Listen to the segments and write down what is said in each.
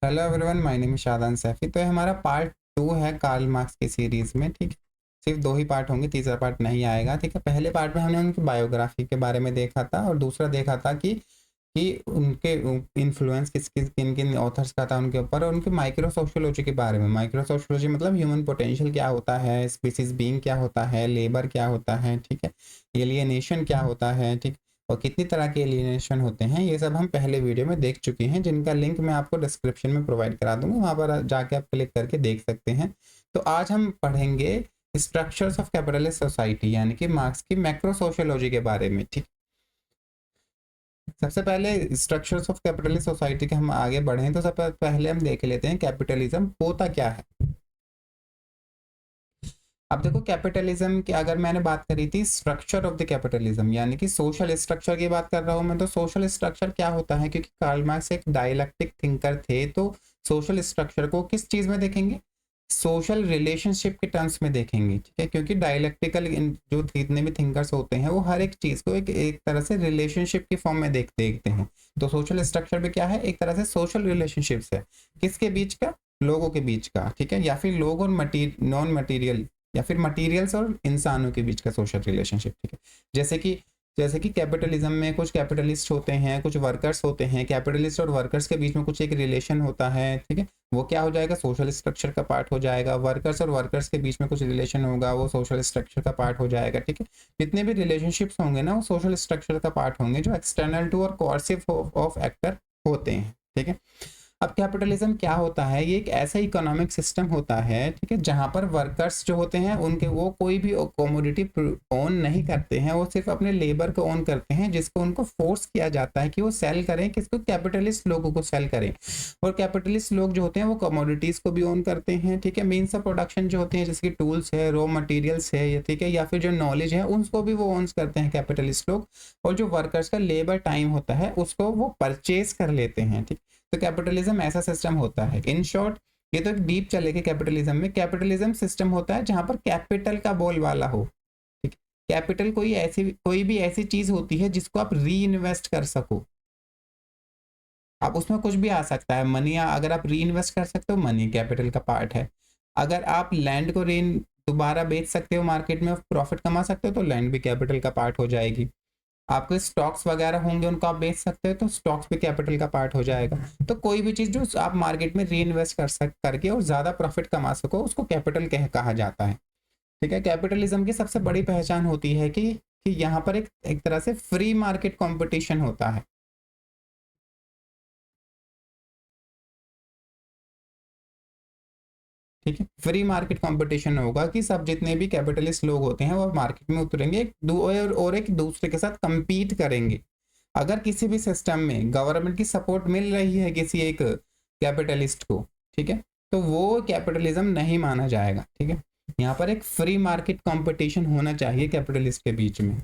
Hello everyone, my name is Shadan Saifi. तो ये हमारा पार्ट 2 है कार्ल मार्क्स की सीरीज़ में। ठीक है, सिर्फ 2 ही पार्ट होंगे, तीसरा पार्ट नहीं आएगा। ठीक है, पहले पार्ट में हमने उनकी बायोग्राफी के बारे में देखा था और दूसरा देखा था कि उनके इन्फ्लुएंस किन किन ऑथर्स का था उनके ऊपर, और उनके माइक्रो सोशियोलॉजी के बारे में। माइक्रो सोशियोलॉजी मतलब ह्यूमन पोटेंशियल क्या होता है, स्पीसीज बीइंग क्या होता है, लेबर क्या होता है, ठीक है, एलियनेशन क्या होता है, ठीक, और कितनी तरह के एलियनेशन होते हैं, ये सब हम पहले वीडियो में देख चुके हैं, जिनका लिंक मैं आपको डिस्क्रिप्शन में प्रोवाइड करा दूंगा, वहाँ पर जाके आप क्लिक करके देख सकते हैं। तो आज हम पढ़ेंगे स्ट्रक्चर्स ऑफ कैपिटलिस्ट सोसाइटी, यानी कि मार्क्स की मैक्रो सोशियोलॉजी के बारे में। ठीक, सबसे पहले स्ट्रक्चर्स ऑफ कैपिटलिस्ट सोसाइटी के हम आगे बढ़े तो सबसे पहले हम देख लेते हैं कैपिटलिज्म होता क्या है। अब देखो, कैपिटलिज्म की अगर मैंने बात करी थी स्ट्रक्चर ऑफ द कैपिटलिज्म, यानी कि सोशल स्ट्रक्चर की बात कर रहा हूं मैं, तो सोशल स्ट्रक्चर क्या होता है, क्योंकि कार्ल मार्क्स एक डायलेक्टिक थिंकर थे, तो सोशल स्ट्रक्चर को किस चीज में देखेंगे, सोशल रिलेशनशिप के टर्म्स में देखेंगे। ठीक है, क्योंकि डायलेक्टिकल जो जितने भी थिंकर्स होते हैं वो हर एक चीज को एक तरह से रिलेशनशिप की फॉर्म में देखते हैं। तो सोशल स्ट्रक्चर में क्या है, एक तरह से सोशल रिलेशनशिप्स है, किसके बीच का, लोगों के बीच का। ठीक है, या फिर लोग और नॉन मटीरियल, या फिर मटीरियल्स और इंसानों के बीच का सोशल रिलेशनशिप। ठीक है, जैसे कि कैपिटलिज्म में कुछ कैपिटलिस्ट होते हैं, कुछ वर्कर्स होते हैं, कैपिटलिस्ट और वर्कर्स के बीच में कुछ एक रिलेशन होता है। ठीक है, वो क्या हो जाएगा, सोशल स्ट्रक्चर का पार्ट हो जाएगा। वर्कर्स और वर्कर्स के बीच में कुछ रिलेशन होगा, वो सोशल स्ट्रक्चर का पार्ट हो जाएगा। ठीक है, जितने भी रिलेशनशिप्स होंगे ना, वो सोशल स्ट्रक्चर का पार्ट होंगे, जो एक्सटर्नल टू और कोर्सिव ऑफ एक्टर होते हैं। ठीक है, अब कैपिटलिज्म क्या होता है, ये एक ऐसा इकोनॉमिक सिस्टम होता है, ठीक है, जहां पर वर्कर्स जो होते हैं उनके वो कोई भी कमोडिटी ओन नहीं करते हैं, वो सिर्फ अपने लेबर को ओन करते हैं, जिसको उनको फोर्स किया जाता है कि वो सेल करें, किसको, कैपिटलिस्ट लोगों को सेल करें। और कैपिटलिस्ट लोग जो होते हैं वो कमोडिटीज को भी ओन करते हैं। ठीक है, मीन्स ऑफ प्रोडक्शन जो होते हैं, जैसे कि टूल्स है, रॉ मटेरियल्स है, या ठीक है, या फिर जो नॉलेज है, उसको भी वो ओन करते हैं कैपिटलिस्ट लोग। और जो वर्कर्स का लेबर टाइम होता है उसको वो परचेज कर लेते हैं। ठीक, तो कैपिटलिज्म ऐसा सिस्टम होता है। इन शॉर्ट, ये तो डीप चलेगी कैपिटलिज्म में। कैपिटलिज्म सिस्टम होता है जहां पर कैपिटल का बोलबाला हो। ठीक, कैपिटल कोई भी ऐसी चीज होती है जिसको आप री इन्वेस्ट कर सको। अब उसमें कुछ भी आ सकता है, मनी, अगर आप री इन्वेस्ट कर सकते हो, मनी कैपिटल का पार्ट है। अगर आप लैंड को री दोबारा बेच सकते हो, मार्केट में प्रॉफिट कमा सकते हो, तो लैंड भी कैपिटल का पार्ट हो जाएगी। आपके स्टॉक्स वगैरह होंगे, उनको आप बेच सकते हो, तो स्टॉक्स भी कैपिटल का पार्ट हो जाएगा। तो कोई भी चीज जो आप मार्केट में री इन्वेस्ट करके और ज्यादा प्रॉफिट कमा सको, उसको कैपिटल कहा जाता है। ठीक है, कैपिटलिज्म की सबसे बड़ी पहचान होती है कि यहाँ पर एक तरह से फ्री मार्केट कंपटीशन होता है। ठीक है, फ्री मार्केट कंपटीशन होगा कि सब जितने भी कैपिटलिस्ट लोग होते हैं वो मार्केट में उतरेंगे, और एक दूसरे के साथ compete करेंगे। अगर किसी भी सिस्टम में गवर्नमेंट की सपोर्ट मिल रही है किसी एक कैपिटलिस्ट को, ठीक है, तो वो कैपिटलिज्म नहीं माना जाएगा। ठीक है, यहाँ पर एक फ्री मार्केट कंपटीशन होना चाहिए कैपिटलिस्ट के बीच में।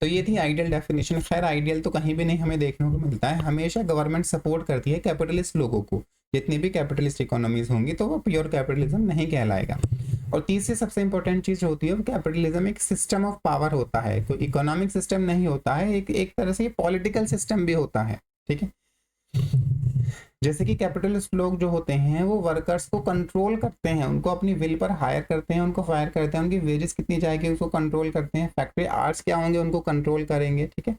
तो ये थी आइडियल डेफिनेशन। खैर, आइडियल तो कहीं भी नहीं हमें देखने को मिलता है, हमेशा गवर्नमेंट सपोर्ट करती है कैपिटलिस्ट लोगों को। जितनी भी कैपिटलिस्ट इकोनॉमीज होंगी तो वो प्योर कैपिटलिज्म नहीं कहलाएगा। और तीसरी सबसे इंपॉर्टेंट चीज होती है, कैपिटलिज्म एक सिस्टम ऑफ पावर होता है, कोई इकोनॉमिक सिस्टम नहीं होता है, एक तरह से ये पॉलिटिकल सिस्टम भी होता है। ठीक है, जैसे कि कैपिटलिस्ट लोग जो होते हैं वो वर्कर्स को कंट्रोल करते हैं, उनको अपनी विल पर हायर करते हैं, उनको फायर करते हैं, उनकी वेजेस कितनी जाएगी उसको कंट्रोल करते हैं, फैक्ट्री आर्ट्स क्या होंगे उनको कंट्रोल करेंगे। ठीक है,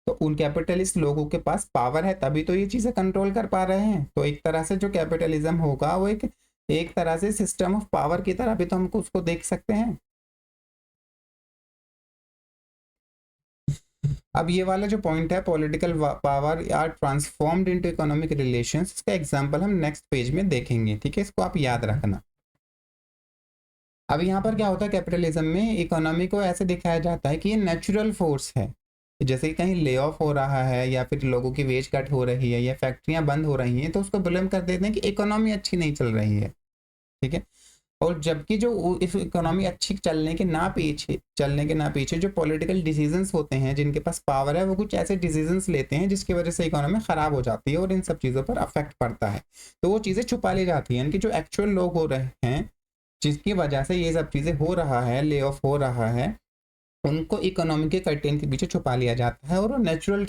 तो उन कैपिटलिस्ट लोगों के पास पावर है, तभी तो ये चीजें कंट्रोल कर पा रहे हैं। तो एक तरह से जो कैपिटलिज्म होगा वो एक तरह से सिस्टम ऑफ पावर की तरह भी तो हमको उसको देख सकते हैं। अब ये वाला जो पॉइंट है, political power are transformed into economic relations, इसका एग्जांपल हम नेक्स्ट पेज में देखेंगे। ठीक है, इसको आप याद रखना। अब यहाँ पर क्या होता है, कैपिटलिज्म में इकोनॉमी को ऐसे दिखाया जाता है कि ये नेचुरल फोर्स है। जैसे कि कहीं ले ऑफ हो रहा है, या फिर लोगों की वेज कट हो रही है, या फैक्ट्रियां बंद हो रही हैं, तो उसको ब्लेम कर देते हैं कि इकोनॉमी अच्छी नहीं चल रही है। ठीक है, और जबकि जो इस इकोनॉमी अच्छी चलने के ना पीछे जो पॉलिटिकल डिसीजंस होते हैं, जिनके पास पावर है, वो कुछ ऐसे डिसीजंस लेते हैं जिसकी वजह से इकोनॉमी खराब हो जाती है और इन सब चीज़ों पर अफेक्ट पड़ता है। तो वो चीज़ें छुपा ली जाती हैं, यानी कि जो एक्चुअल लोग हो रहे हैं जिसकी वजह से ये सब चीज़ें हो रहा है, ले ऑफ हो रहा है, उनको इकोनॉमी के कर्टेन के पीछे छुपा लिया जाता है, और वो नेचुरल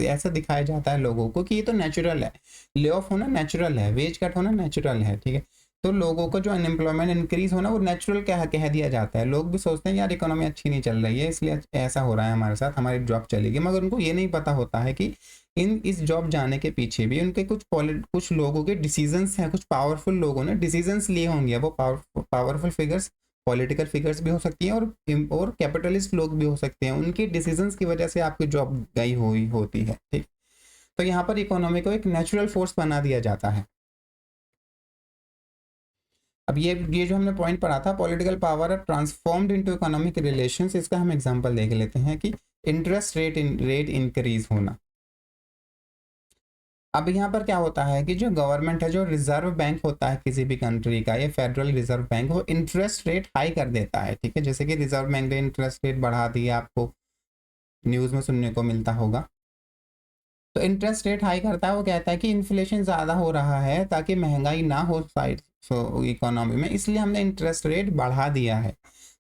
ऐसा दिखाया जाता है लोगों को कि ये तो नेचुरल है, ले ऑफ होना नेचुरल है, वेज कट होना नेचुरल है, ठीक है। तो लोगों को जो अनएम्प्लॉयमेंट इंक्रीज होना वो नेचुरल कह दिया जाता है। लोग भी सोचते हैं यार इकोनॉमी अच्छी नहीं चल रही है इसलिए ऐसा हो रहा है हमारे साथ, हमारी जॉब चलेगी, मगर उनको ये नहीं पता होता है कि इस जॉब जाने के पीछे भी उनके कुछ लोगों के डिसीजंस हैं, कुछ पावरफुल लोगों ने डिसीजंस लिए होंगे। वो पावरफुल फिगर्स पॉलिटिकल फिगर्स भी हो सकती हैं, और कैपिटलिस्ट लोग भी हो सकते हैं, उनकी डिसीजंस की वजह से आपकी जॉब गई हुई होती है, ठीक। तो यहाँ पर इकोनॉमी को एक नेचुरल फोर्स बना दिया जाता है। अब ये जो हमने पॉइंट पढ़ा था, political power transformed into economic relations, इसका हम एग्जांपल देख लेते हैं कि इंटरेस्ट रेट इंक्रीज होना। अब यहाँ पर क्या होता है कि जो गवर्नमेंट है, जो रिजर्व बैंक होता है किसी भी कंट्री का, ये फेडरल रिजर्व बैंक, वो इंटरेस्ट रेट हाई कर देता है, ठीक है। जैसे कि रिजर्व बैंक ने इंटरेस्ट रेट बढ़ा दिया, आपको न्यूज़ में सुनने को मिलता होगा। तो इंटरेस्ट रेट हाई करता है, वो कहता है कि इन्फ्लेशन ज़्यादा हो रहा है ताकि महंगाई ना हो साइड इकोनॉमी में, इसलिए हमने इंटरेस्ट रेट बढ़ा दिया है।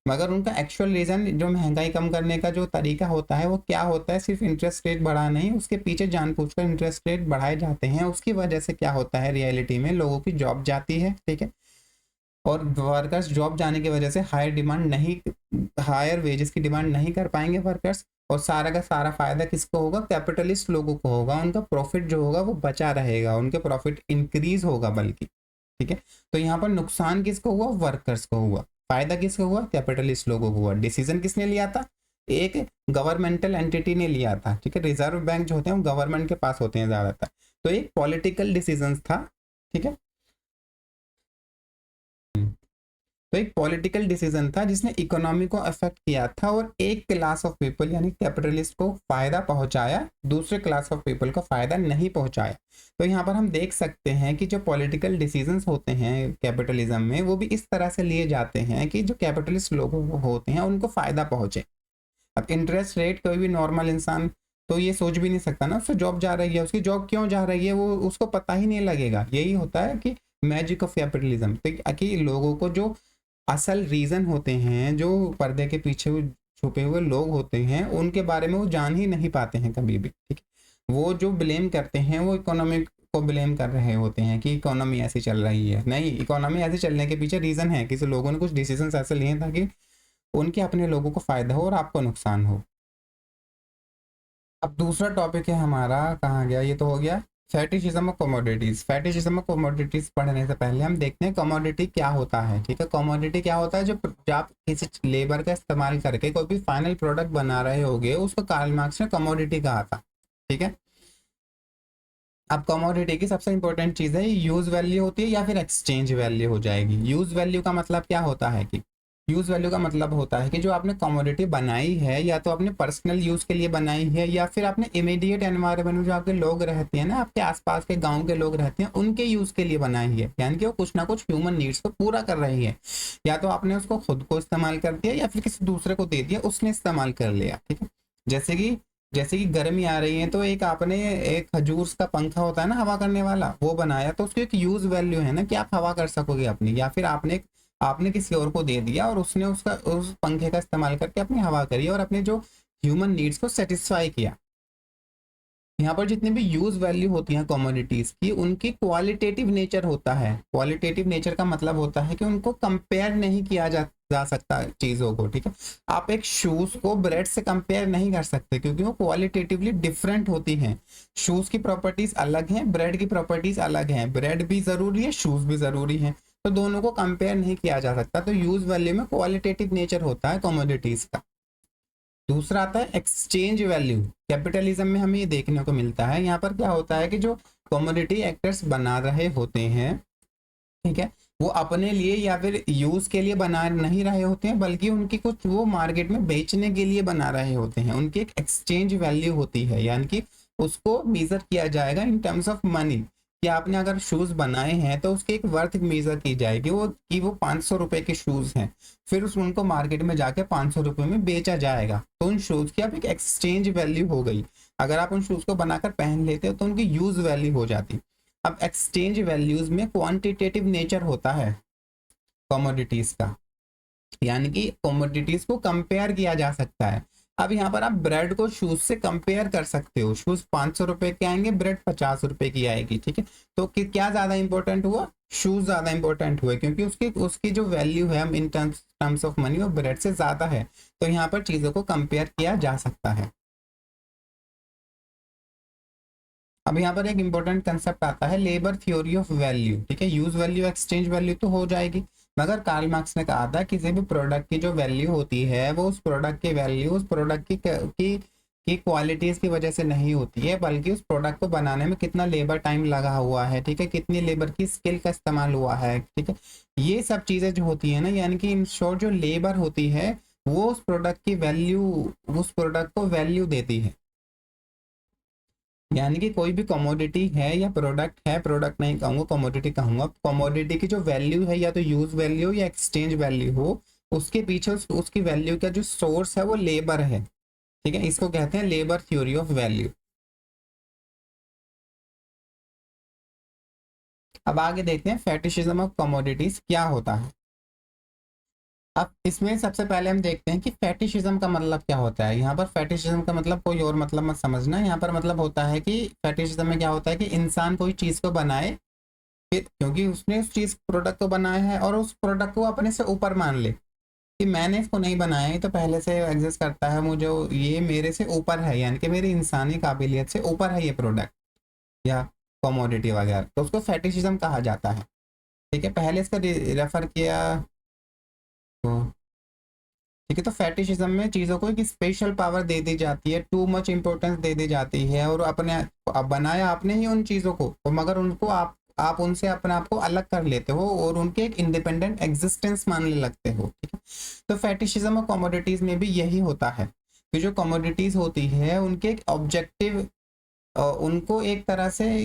मगर उनका एक्चुअल रीज़न जो महंगाई कम करने का जो तरीका होता है वो क्या होता है, सिर्फ इंटरेस्ट रेट बढ़ा नहीं, उसके पीछे जानबूझकर इंटरेस्ट रेट बढ़ाए जाते हैं। उसकी वजह से क्या होता है, रियलिटी में लोगों की जॉब जाती है, ठीक है, और वर्कर्स जॉब जाने की वजह से हायर वेजेस की डिमांड नहीं कर पाएंगे वर्कर्स, और सारा का सारा फायदा किसको होगा, कैपिटलिस्ट लोगों को होगा। उनका प्रॉफिट जो होगा वो बचा रहेगा, उनके प्रॉफिट इंक्रीज होगा बल्कि, ठीक है। तो यहाँ पर नुकसान किसको हुआ, वर्कर्स को हुआ, फायदा किसको हुआ, कैपिटलिस्ट लोगों को हुआ। डिसीजन किसने लिया था, एक गवर्नमेंटल एंटिटी ने लिया था, ठीक है। रिजर्व बैंक जो होते हैं वो गवर्नमेंट के पास होते हैं ज्यादातर, तो एक पॉलिटिकल डिसीजन था, ठीक है। तो एक पॉलिटिकल डिसीजन था जिसने इकोनॉमी को अफेक्ट किया था, और एक क्लास ऑफ पीपल यानी कैपिटलिस्ट को फायदा पहुंचाया, दूसरे क्लास ऑफ पीपल को फायदा नहीं पहुंचाया। तो यहाँ पर हम देख सकते हैं कि जो पॉलिटिकल डिसीजंस होते हैं कैपिटलिज्म में, वो भी इस तरह से लिए जाते हैं कि जो कैपिटलिस्ट लोग होते हैं उनको फायदा पहुंचे। अब इंटरेस्ट रेट कोई भी नॉर्मल इंसान तो ये सोच भी नहीं सकता ना, उससे जॉब जा रही है, उसकी जॉब क्यों जा रही है वो उसको पता ही नहीं लगेगा। यही होता है कि मैजिक ऑफ कैपिटलिज्म, तो कि लोगों को जो असल रीजन होते हैं, जो पर्दे के पीछे छुपे हुए लोग होते हैं, उनके बारे में वो जान ही नहीं पाते हैं कभी भी, ठीक है। वो जो ब्लेम करते हैं वो इकोनॉमी को ब्लेम कर रहे होते हैं कि इकोनॉमी ऐसी चल रही है। नहीं, इकोनॉमी ऐसी चलने के पीछे रीजन है, किसी लोगों ने कुछ डिसीजंस ऐसे लिए ताकि उनके अपने लोगों को फायदा हो और आपको नुकसान हो। अब दूसरा टॉपिक है हमारा, कहाँ गया, ये तो हो गया fetishism of commodities. Fetishism of commodities पढ़ने से पहले हम देखते हैं कमोडिटी क्या होता है, ठीक है। कमोडिटी क्या होता है, जो आप किसी लेबर का इस्तेमाल करके कोई भी फाइनल प्रोडक्ट बना रहे होगे, उसको कार्ल मार्क्स ने कमोडिटी कहा था, ठीक है। अब कमोडिटी की सबसे इंपॉर्टेंट चीज है यूज वैल्यू होती है या फिर एक्सचेंज वैल्यू हो जाएगी। यूज वैल्यू का मतलब क्या होता है कि यूज वैल्यू का मतलब होता है कि जो आपने कमोडिटी बनाई है, या तो अपने पर्सनल यूज के लिए बनाई है, या फिर अपने इमीडिएट एनवायरनमेंट में जो आपके लोग रहते हैं ना, आपके आसपास के गांव के लोग रहते हैं, उनके यूज के लिए बनाई है, यानी कि वो कुछ ना कुछ ह्यूमन नीड्स को पूरा कर रही है। या तो आपने उसको खुद को इस्तेमाल कर दिया या फिर किसी दूसरे को दे दिया, उसने इस्तेमाल कर लिया, ठीक है। जैसे कि गर्मी आ रही है तो एक आपने एक खजूर का पंखा होता है ना हवा करने वाला, वो बनाया, तो उसकी एक यूज वैल्यू है ना कि आप हवा कर सकोगे अपनी, या फिर आपने किसी और को दे दिया और उसने उस पंखे का इस्तेमाल करके अपनी हवा करी और अपने जो ह्यूमन नीड्स को सेटिस्फाई किया। यहाँ पर जितनी भी यूज वैल्यू होती है कमोडिटीज की, उनकी क्वालिटेटिव नेचर होता है। क्वालिटेटिव नेचर का मतलब होता है कि उनको कंपेयर नहीं किया जा सकता चीजों को, ठीक है। आप एक शूज को ब्रेड से कंपेयर नहीं कर सकते क्योंकि वो क्वालिटेटिवली डिफरेंट होती हैं। शूज की प्रॉपर्टीज अलग हैं, ब्रेड की प्रॉपर्टीज अलग हैं। ब्रेड भी जरूरी है, शूज भी जरूरी है, तो दोनों को कंपेयर नहीं किया जा सकता। तो यूज वैल्यू में क्वालिटेटिव नेचर होता है कमोडिटीज का। दूसरा आता है एक्सचेंज वैल्यू। कैपिटलिज्म में हमें ये देखने को मिलता है, यहाँ पर क्या होता है कि जो कमोडिटी एक्टर्स बना रहे होते हैं, ठीक है, वो अपने लिए या फिर यूज के लिए बना नहीं रहे होते हैं, बल्कि उनकी कुछ वो मार्केट में बेचने के लिए बना रहे होते हैं। उनकी एक एक्सचेंज वैल्यू होती है, यानी कि उसको मेजर किया जाएगा इन टर्म्स ऑफ मनी। कि आपने अगर शूज बनाए हैं तो उसकी एक वर्थ मेजर की जाएगी, वो 500 रुपए के शूज हैं, फिर उनको मार्केट में जाके 500 रुपए में बेचा जाएगा, तो उन शूज की आप एक एक्सचेंज वैल्यू हो गई। अगर आप उन शूज को बनाकर पहन लेते हो तो उनकी यूज वैल्यू हो जाती। अब एक्सचेंज वैल्यूज में क्वांटिटेटिव नेचर होता है कमोडिटीज का। यानी कि कमोडिटीज को कंपेयर किया जा सकता है। अब यहाँ पर आप ब्रेड को शूज से कंपेयर कर सकते हो, शूज 500 रुपए के आएंगे, ब्रेड 50 रुपए की आएगी, ठीक है। तो क्या ज्यादा इंपॉर्टेंट हुआ, शूज ज्यादा इंपॉर्टेंट हुए, क्योंकि उसकी उसकी जो वैल्यू है इन टर्म्स ऑफ मनी वो ब्रेड से ज्यादा है। तो यहाँ पर चीजों को कंपेयर किया जा सकता है। अब यहाँ पर एक इंपॉर्टेंट कंसेप्ट आता है लेबर थ्योरी ऑफ वैल्यू, ठीक है। यूज वैल्यू एक्सचेंज वैल्यू तो हो जाएगी, मगर कार्ल मार्क्स ने कहा था किसी भी प्रोडक्ट की जो वैल्यू होती है वो उस प्रोडक्ट की वैल्यू उस प्रोडक्ट की क्वालिटीज की वजह से नहीं होती है, बल्कि उस प्रोडक्ट को बनाने में कितना लेबर टाइम लगा हुआ है, ठीक है, कितनी लेबर की स्किल का इस्तेमाल हुआ है, ठीक है। ये सब चीजें जो होती है ना, यानी कि इन शॉर्ट जो लेबर होती है वो उस प्रोडक्ट की वैल्यू, उस प्रोडक्ट को वैल्यू देती है। यानी कि कोई भी कमोडिटी है या प्रोडक्ट है, प्रोडक्ट नहीं कहूंगा कमोडिटी कहूंगा, कमोडिटी की जो वैल्यू है या तो यूज वैल्यू या एक्सचेंज वैल्यू हो, उसके पीछे उसकी वैल्यू का जो सोर्स है वो लेबर है, ठीक है। इसको कहते हैं लेबर थ्योरी ऑफ वैल्यू। अब आगे देखते हैं फेटिशिज्म ऑफ कमोडिटीज क्या होता है। अब इसमें सबसे पहले हम देखते हैं कि फेटिशिज्म का मतलब क्या होता है। यहाँ पर फेटिशिज्म का मतलब कोई और मतलब मत समझना, यहाँ पर मतलब होता है कि फेटिशिज्म में क्या होता है कि इंसान कोई चीज को बनाए, फिर क्योंकि उसने उस चीज प्रोडक्ट को बनाया है और उस प्रोडक्ट को अपने से ऊपर मान ले कि मैंने इसको नहीं बनाया है, तो पहले से एग्जिस्ट करता है, मुझे ये मेरे से ऊपर है, यानी कि मेरी इंसानी काबिलियत से ऊपर है ये प्रोडक्ट या कमोडिटी वगैरह, तो उसको फेटिशिज्म कहा जाता है, ठीक है। पहले इसका रेफर किया तो, ठीक है। तो फेटिशिज्म में चीज़ों को एक स्पेशल पावर दे दी जाती है, टू मच इंपॉर्टेंस दे दी जाती है, और अपने अब बनाया आपने ही उन चीज़ों को, और मगर उनको आप उनसे अपने आप को अलग कर लेते हो और उनके एक इंडिपेंडेंट एग्जिस्टेंस मानने लगते हो, ठीक है। तो फेटिशिज्म और कमोडिटीज में भी यही होता है कि जो कमोडिटीज होती है उनके एक ऑब्जेक्टिव, उनको एक तरह से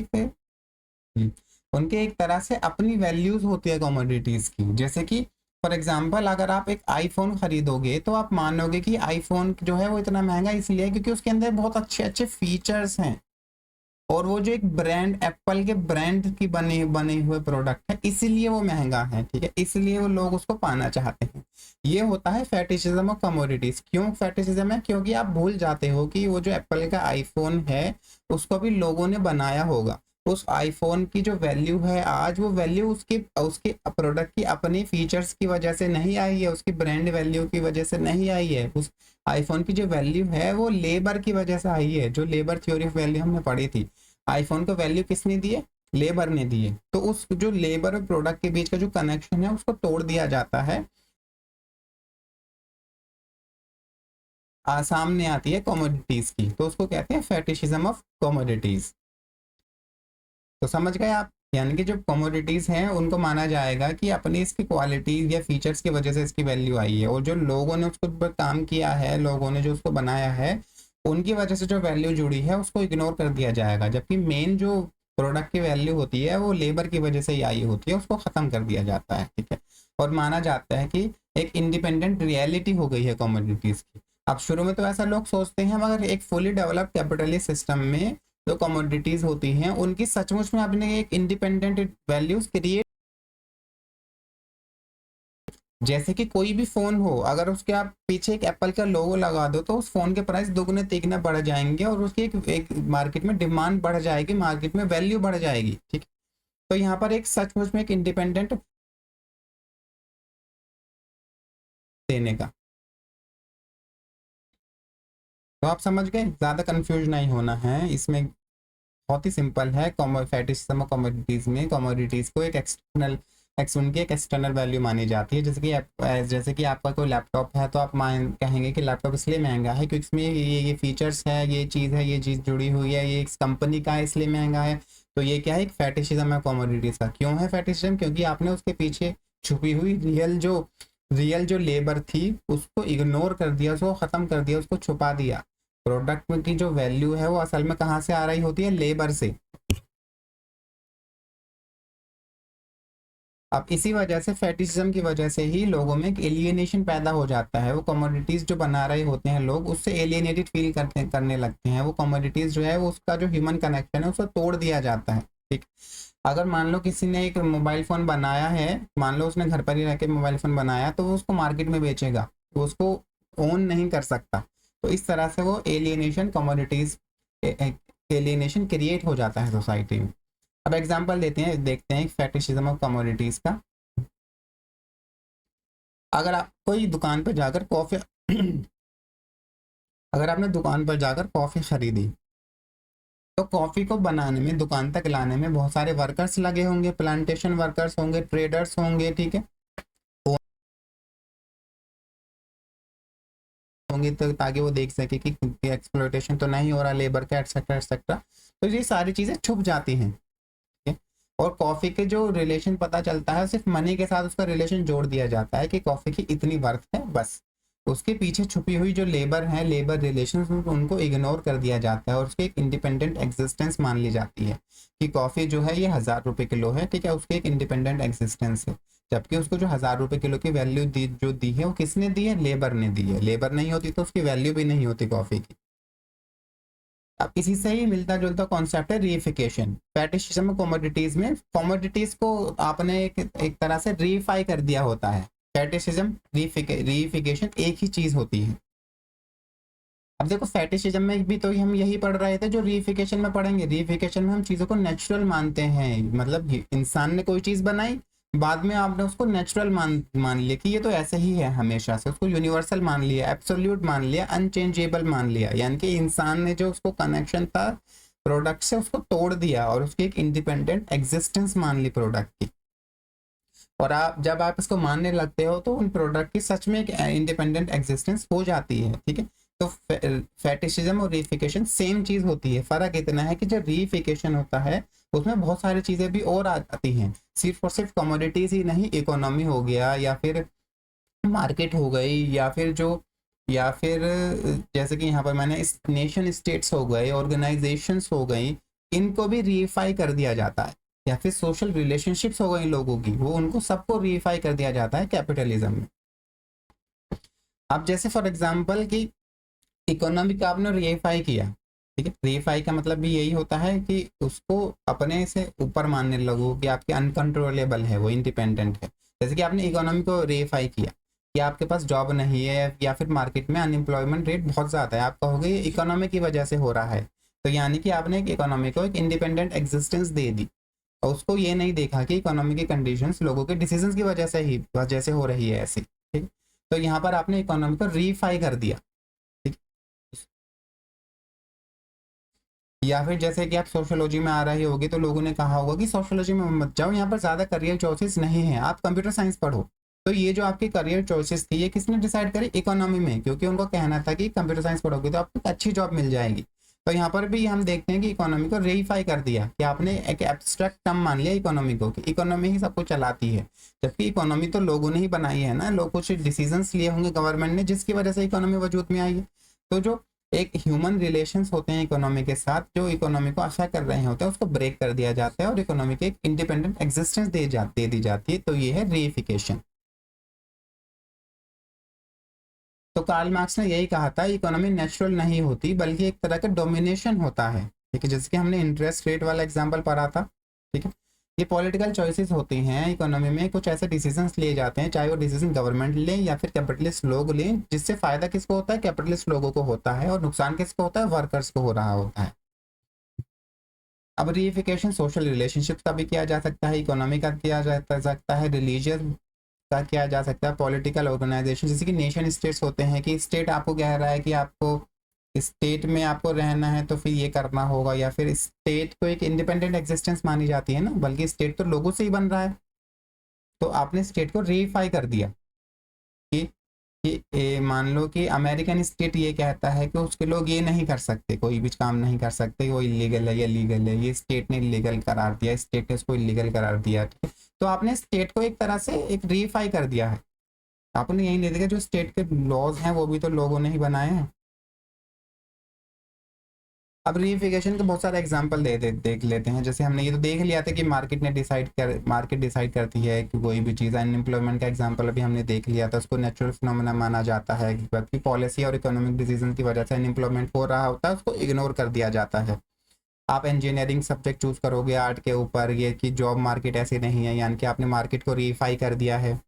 उनके एक तरह से अपनी वैल्यूज होती है कमोडिटीज की। जैसे कि फॉर एग्जाम्पल अगर आप एक आईफोन खरीदोगे तो आप मानोगे कि आईफोन जो है वो इतना महंगा इसलिए है क्योंकि उसके अंदर बहुत अच्छे अच्छे फीचर्स हैं, और वो जो एक ब्रांड एप्पल के ब्रांड की बने बने हुए प्रोडक्ट है इसीलिए वो महंगा है, ठीक है, इसलिए वो लोग उसको पाना चाहते हैं। ये होता है फेटिशिज्म और कमोडिटीज। क्यों फेटिशिज्म है, क्योंकि आप भूल जाते हो कि वो जो एप्पल का आईफोन है उसको भी लोगों ने बनाया होगा, उस आईफोन की जो वैल्यू है आज वो वैल्यू उसकी उसके प्रोडक्ट की अपनी फीचर्स की वजह से नहीं आई है, उसकी ब्रांड वैल्यू की वजह से नहीं आई है। उस आईफोन की जो वैल्यू है वो लेबर की वजह से आई है, जो लेबर थ्योरी ऑफ वैल्यू हमने पढ़ी थी। आईफोन को वैल्यू किसने दी है, लेबर ने दी है। तो उस जो लेबर और प्रोडक्ट के बीच का जो कनेक्शन है उसको तोड़ दिया जाता है। सामने आती है कमोडिटीज की, तो उसको कहते हैं फेटिशिज्म ऑफ कमोडिटीज। तो समझ गए आप, यानी कि जो कमोडिटीज हैं उनको माना जाएगा कि अपनी इसकी क्वालिटीज या फीचर्स की वजह से इसकी वैल्यू आई है, और जो लोगों ने उसको पर काम किया है, लोगों ने जो उसको बनाया है उनकी वजह से जो वैल्यू जुड़ी है उसको इग्नोर कर दिया जाएगा, जबकि मेन जो प्रोडक्ट की वैल्यू होती है वो लेबर की वजह से ही आई होती है, उसको खत्म कर दिया जाता है, ठीक है। और माना जाता है कि एक इंडिपेंडेंट रियलिटी हो गई है कमोडिटीज की। अब शुरू में तो ऐसा लोग सोचते हैं, मगर एक फुली डेवलप्ड कैपिटलिस्ट सिस्टम में जो कमोडिटीज होती हैं उनकी सचमुच में अपने एक इंडिपेंडेंट वैल्यूज क्रिएट, जैसे कि कोई भी फोन हो, अगर उसके आप पीछे एक एप्पल का लोगो लगा दो तो उस फोन के प्राइस दुगने तिगने बढ़ जाएंगे, और उसकी एक मार्केट में डिमांड बढ़ जाएगी, मार्केट में वैल्यू बढ़ जाएगी, ठीक। तो यहाँ पर एक सचमुच में एक इंडिपेंडेंट देने का, तो आप समझ गए, ज्यादा कंफ्यूज नहीं होना है इसमें, बहुत ही सिंपल है। फेटिशिज्म कमोडिटीज में कमोडिटीज को एक एक्सटर्नल उनकी एक एक्सटर्नल वैल्यू मानी जाती है। जैसे कि आपका कोई लैपटॉप है तो आप मान कहेंगे कि लैपटॉप इसलिए महंगा है क्योंकि इसमें ये फीचर्स है, ये चीज़ है, ये चीज़ जुड़ी हुई है, ये इस कंपनी का है इसलिए महंगा है। तो ये क्या है, एक फेटिशिज्म है कमोडिटीज का। क्यों है फेटिशिज्म, क्योंकि आपने उसके पीछे छुपी हुई रियल जो लेबर थी उसको इग्नोर कर दिया, उसको ख़त्म कर दिया, उसको छुपा दिया। प्रोडक्ट में की जो वैल्यू है वो असल में कहाँ से आ रही होती है, लेबर से। अब इसी वजह से फेटिशिज्म की वजह से ही लोगों में एक एलियनेशन पैदा हो जाता है, वो कमोडिटीज जो बना रहे होते हैं लोग उससे एलियनेटेड फील करने लगते हैं, वो कमोडिटीज जो है वो उसका जो ह्यूमन कनेक्शन है उसको तोड़ दिया जाता है, ठीक। अगर मान लो किसी ने एक मोबाइल फ़ोन बनाया है, मान लो उसने घर पर ही रह के मोबाइल फ़ोन बनाया, तो वो उसको मार्केट में बेचेगा, वो उसको ओन नहीं कर सकता। तो इस तरह से वो एलियनेशन कमोडिटीज़ एलियनेशन क्रिएट हो जाता है सोसाइटी में। अब एग्जांपल देते हैं, देखते हैं फेटिशिज्म ऑफ कमोडिटीज़ का। अगर आप कोई दुकान पर जाकर कॉफ़ी अगर आपने दुकान पर जाकर कॉफ़ी खरीदी, तो कॉफ़ी को बनाने में, दुकान तक लाने में बहुत सारे वर्कर्स लगे होंगे, प्लांटेशन वर्कर्स होंगे, ट्रेडर्स होंगे, ठीक है, होंगे, तो ताकि वो देख सके कि एक्सप्लॉयटेशन तो नहीं हो रहा लेबर का, एक्सेट्रा एक्सेट्रा। तो ये सारी चीज़ें छुप जाती हैं, ठीक है। और कॉफ़ी के जो रिलेशन पता चलता है, सिर्फ मनी के साथ उसका रिलेशन जोड़ दिया जाता है कि कॉफ़ी की इतनी वर्थ है, बस। उसके पीछे छुपी हुई जो लेबर है, लेबर रिलेशन, उनको इग्नोर कर दिया जाता है और उसकी एक इंडिपेंडेंट एग्जिस्टेंस मान ली जाती है कि कॉफ़ी जो है ये 1000 रुपये किलो है, ठीक है, उसकी एक इंडिपेंडेंट एग्जिस्टेंस है। जबकि उसको जो 1000 रुपये किलो की वैल्यू जो दी है, वो किसने दी है? लेबर ने दी है। लेबर नहीं होती तो उसकी वैल्यू भी नहीं होती कॉफ़ी की। अब इसी से ही मिलता जुलता कॉन्सेप्ट है रीइफिकेशन। फेटिशिज्म कमोडिटीज में कमोडिटीज को आपने एक तरह से रीफाई कर दिया होता है। फेटिशिज्म, रीइफिकेशन एक ही चीज होती है। अब देखो फेटिशिज्म में भी तो हम यही पढ़ रहे थे जो रीइफिकेशन में पढ़ेंगे। रीइफिकेशन में हम चीज़ों को नेचुरल मानते हैं, मतलब इंसान ने कोई चीज़ बनाई, बाद में आपने उसको नेचुरल मान लिया कि ये तो ऐसे ही है हमेशा से, उसको यूनिवर्सल मान लिया, एब्सोल्यूट मान लिया, अनचेंजेबल मान लिया। यानी कि इंसान ने जो उसको कनेक्शन था प्रोडक्ट से, उसको तोड़ दिया और उसकी एक इंडिपेंडेंट एग्जिस्टेंस मान ली प्रोडक्ट की। और जब आप इसको मानने लगते हो तो उन प्रोडक्ट की सच में एक इंडिपेंडेंट एग्जिस्टेंस हो जाती है, ठीक है। तो फेटिशिज्म और रीफिकेशन सेम चीज होती है। फर्क इतना है कि जो रीफिकेशन होता है उसमें बहुत सारी चीजें भी और आ जाती हैं, सिर्फ और सिर्फ कमोडिटीज ही नहीं, इकोनॉमी हो गया, या फिर मार्केट हो गई, या फिर जैसे कि यहाँ पर मैंने इस नेशन स्टेट्स हो गए, ऑर्गेनाइजेशंस हो गई, इनको भी रीफाई कर दिया जाता है। या फिर सोशल रिलेशनशिप्स हो गई लोगों की, वो उनको सबको रीफाई कर दिया जाता है कैपिटलिज्म में। अब जैसे फॉर एग्जांपल कि इकोनॉमी का आपने रीफाई किया, ठीक है, रीफाई का मतलब भी यही होता है कि उसको अपने से ऊपर मानने लगो कि आपके अनकंट्रोलेबल है, वो इंडिपेंडेंट है। जैसे कि आपने इकोनॉमी को रीफाई किया कि आपके पास जॉब नहीं है, या फिर मार्केट में अनएम्प्लॉयमेंट रेट बहुत ज़्यादा है, आप कहोगे ये इकोनॉमी की वजह से हो रहा है। तो यानी कि आपने एक इकोनॉमी को एक इंडिपेंडेंट एग्जिस्टेंस दे दी, और उसको ये नहीं देखा कि इकोनॉमी की कंडीशंस लोगों के डिसीजंस की वजह से हो रही है ऐसी, ठीक। तो यहाँ पर आपने इकोनॉमी को रीफाई कर दिया, ठीक। या फिर जैसे कि आप सोशियोलॉजी में आ रहे होगे तो लोगों ने कहा होगा कि सोशियोलॉजी में मत जाओ, यहाँ पर ज़्यादा करियर चॉइसेस नहीं है, आप कंप्यूटर साइंस पढ़ो। तो ये जो आपकी करियर चॉइसेस थी, ये किसने डिसाइड करी? इकोनॉमी में, क्योंकि उनको कहना था कि कंप्यूटर साइंस पढ़ोगे तो आपको अच्छी जॉब मिल जाएगी। तो यहाँ पर भी हम देखते हैं कि इकोनॉमी को रेफाई कर दिया कि आपने एक एब्स्ट्रैक्ट टर्म मान लिया इकोनॉमी को, कि इकोनॉमी ही सब कुछ चलाती है। जबकि इकोनॉमी तो लोगों ने ही बनाई है ना, लोग कुछ डिसीजंस लिए होंगे गवर्नमेंट ने, जिसकी वजह से इकोनॉमी वजूद में आई है। तो जो एक ह्यूमन रिलेशंस होते हैं इकोनॉमी के साथ, जो इकोनॉमी को अफेक्ट कर रहे होते हैं, उसको ब्रेक कर दिया जाता है और इकोनॉमी की एक इंडिपेंडेंट एग्जिस्टेंस दे दी जाती है। तो ये है रीइफिकेशन। तो कार्ल मार्क्स ने यही कहा था, इकोनॉमी नेचुरल नहीं होती बल्कि एक तरह का डोमिनेशन होता है, ठीक है। जैसे कि हमने इंटरेस्ट रेट वाला एग्जांपल पढ़ा था, ठीक है। ये पॉलिटिकल चॉइसेस होती हैं इकोनॉमी में, कुछ ऐसे डिसीजंस लिए जाते हैं, चाहे वो डिसीजन गवर्नमेंट ले या फिर कैपिटलिस्ट लोग लें, जिससे फायदा किसको होता है? कैपिटलिस्ट लोगों को होता है, और नुकसान किसको होता है? वर्कर्स को हो रहा होता है। अब रीइफिकेशन सोशल रिलेशनशिप का भी किया जा सकता है, इकोनॉमी का किया जा सकता है, रिलीजियस का किया जा सकता है, पॉलिटिकल ऑर्गेनाइजेशन जैसे कि नेशन स्टेट्स होते हैं, कि स्टेट आपको कह रहा है कि आपको स्टेट में आपको रहना है तो फिर ये करना होगा, या फिर स्टेट को एक इंडिपेंडेंट एग्जिस्टेंस मानी जाती है ना, बल्कि स्टेट तो लोगों से ही बन रहा है। तो आपने स्टेट को रीफाई कर दिया कि मान लो कि अमेरिकन स्टेट ये कहता है कि उसके लोग ये नहीं कर सकते, कोई भी काम नहीं कर सकते, वो इलीगल है या लीगल है, ये स्टेट ने लीगल करार दिया, स्टेट ने उसको इलीगल करार दिया, ठीक है। तो आपने स्टेट को एक तरह से एक रीफाई कर दिया है। आपने यही नहीं देखा जो स्टेट के लॉज हैं वो भी तो लोगों ने ही बनाए हैं। अब रीफिकेशन के बहुत सारे एग्जांपल देख लेते हैं। जैसे हमने ये तो देख लिया था कि मार्केट डिसाइड करती है कि कोई भी चीज़, अनएम्प्लॉयमेंट का एग्जांपल अभी हमने देख लिया था, उसको नेचुरल फिनोमेना माना जाता है, कि पॉलिसी और इकोनॉमिक डिसीजन की वजह से अनएम्प्लॉयमेंट हो रहा होता है, उसको इग्नोर कर दिया जाता है। आप इंजीनियरिंग सब्जेक्ट चूज करोगे आर्ट के ऊपर, ये कि जॉब मार्केट ऐसी नहीं है, यानी कि आपने मार्केट को रीफाई कर दिया है।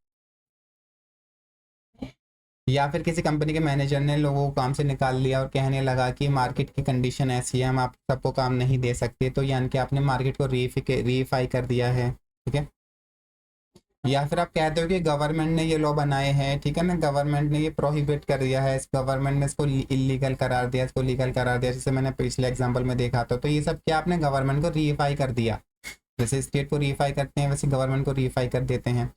या फिर किसी कंपनी के मैनेजर ने लोगों को काम से निकाल लिया और कहने लगा कि मार्केट की कंडीशन ऐसी है, हम आप सबको काम नहीं दे सकते, तो यानी कि आपने मार्केट को रीफाई कर दिया है, ठीक है। या फिर आप कहते हो कि गवर्नमेंट ने ये लॉ बनाए हैं, ठीक है ना, गवर्नमेंट ने ये प्रोहिबिट कर दिया है, इस गवर्नमेंट ने इसको इलीगल करार दिया, इसको लीगल करार दिया, जैसे मैंने पिछले एग्जांपल में देखा था। तो ये सब क्या, आपने गवर्नमेंट को रीफाई कर दिया। जैसे स्टेट को रीफाई करते हैं वैसे गवर्नमेंट को रीफाई कर देते हैं।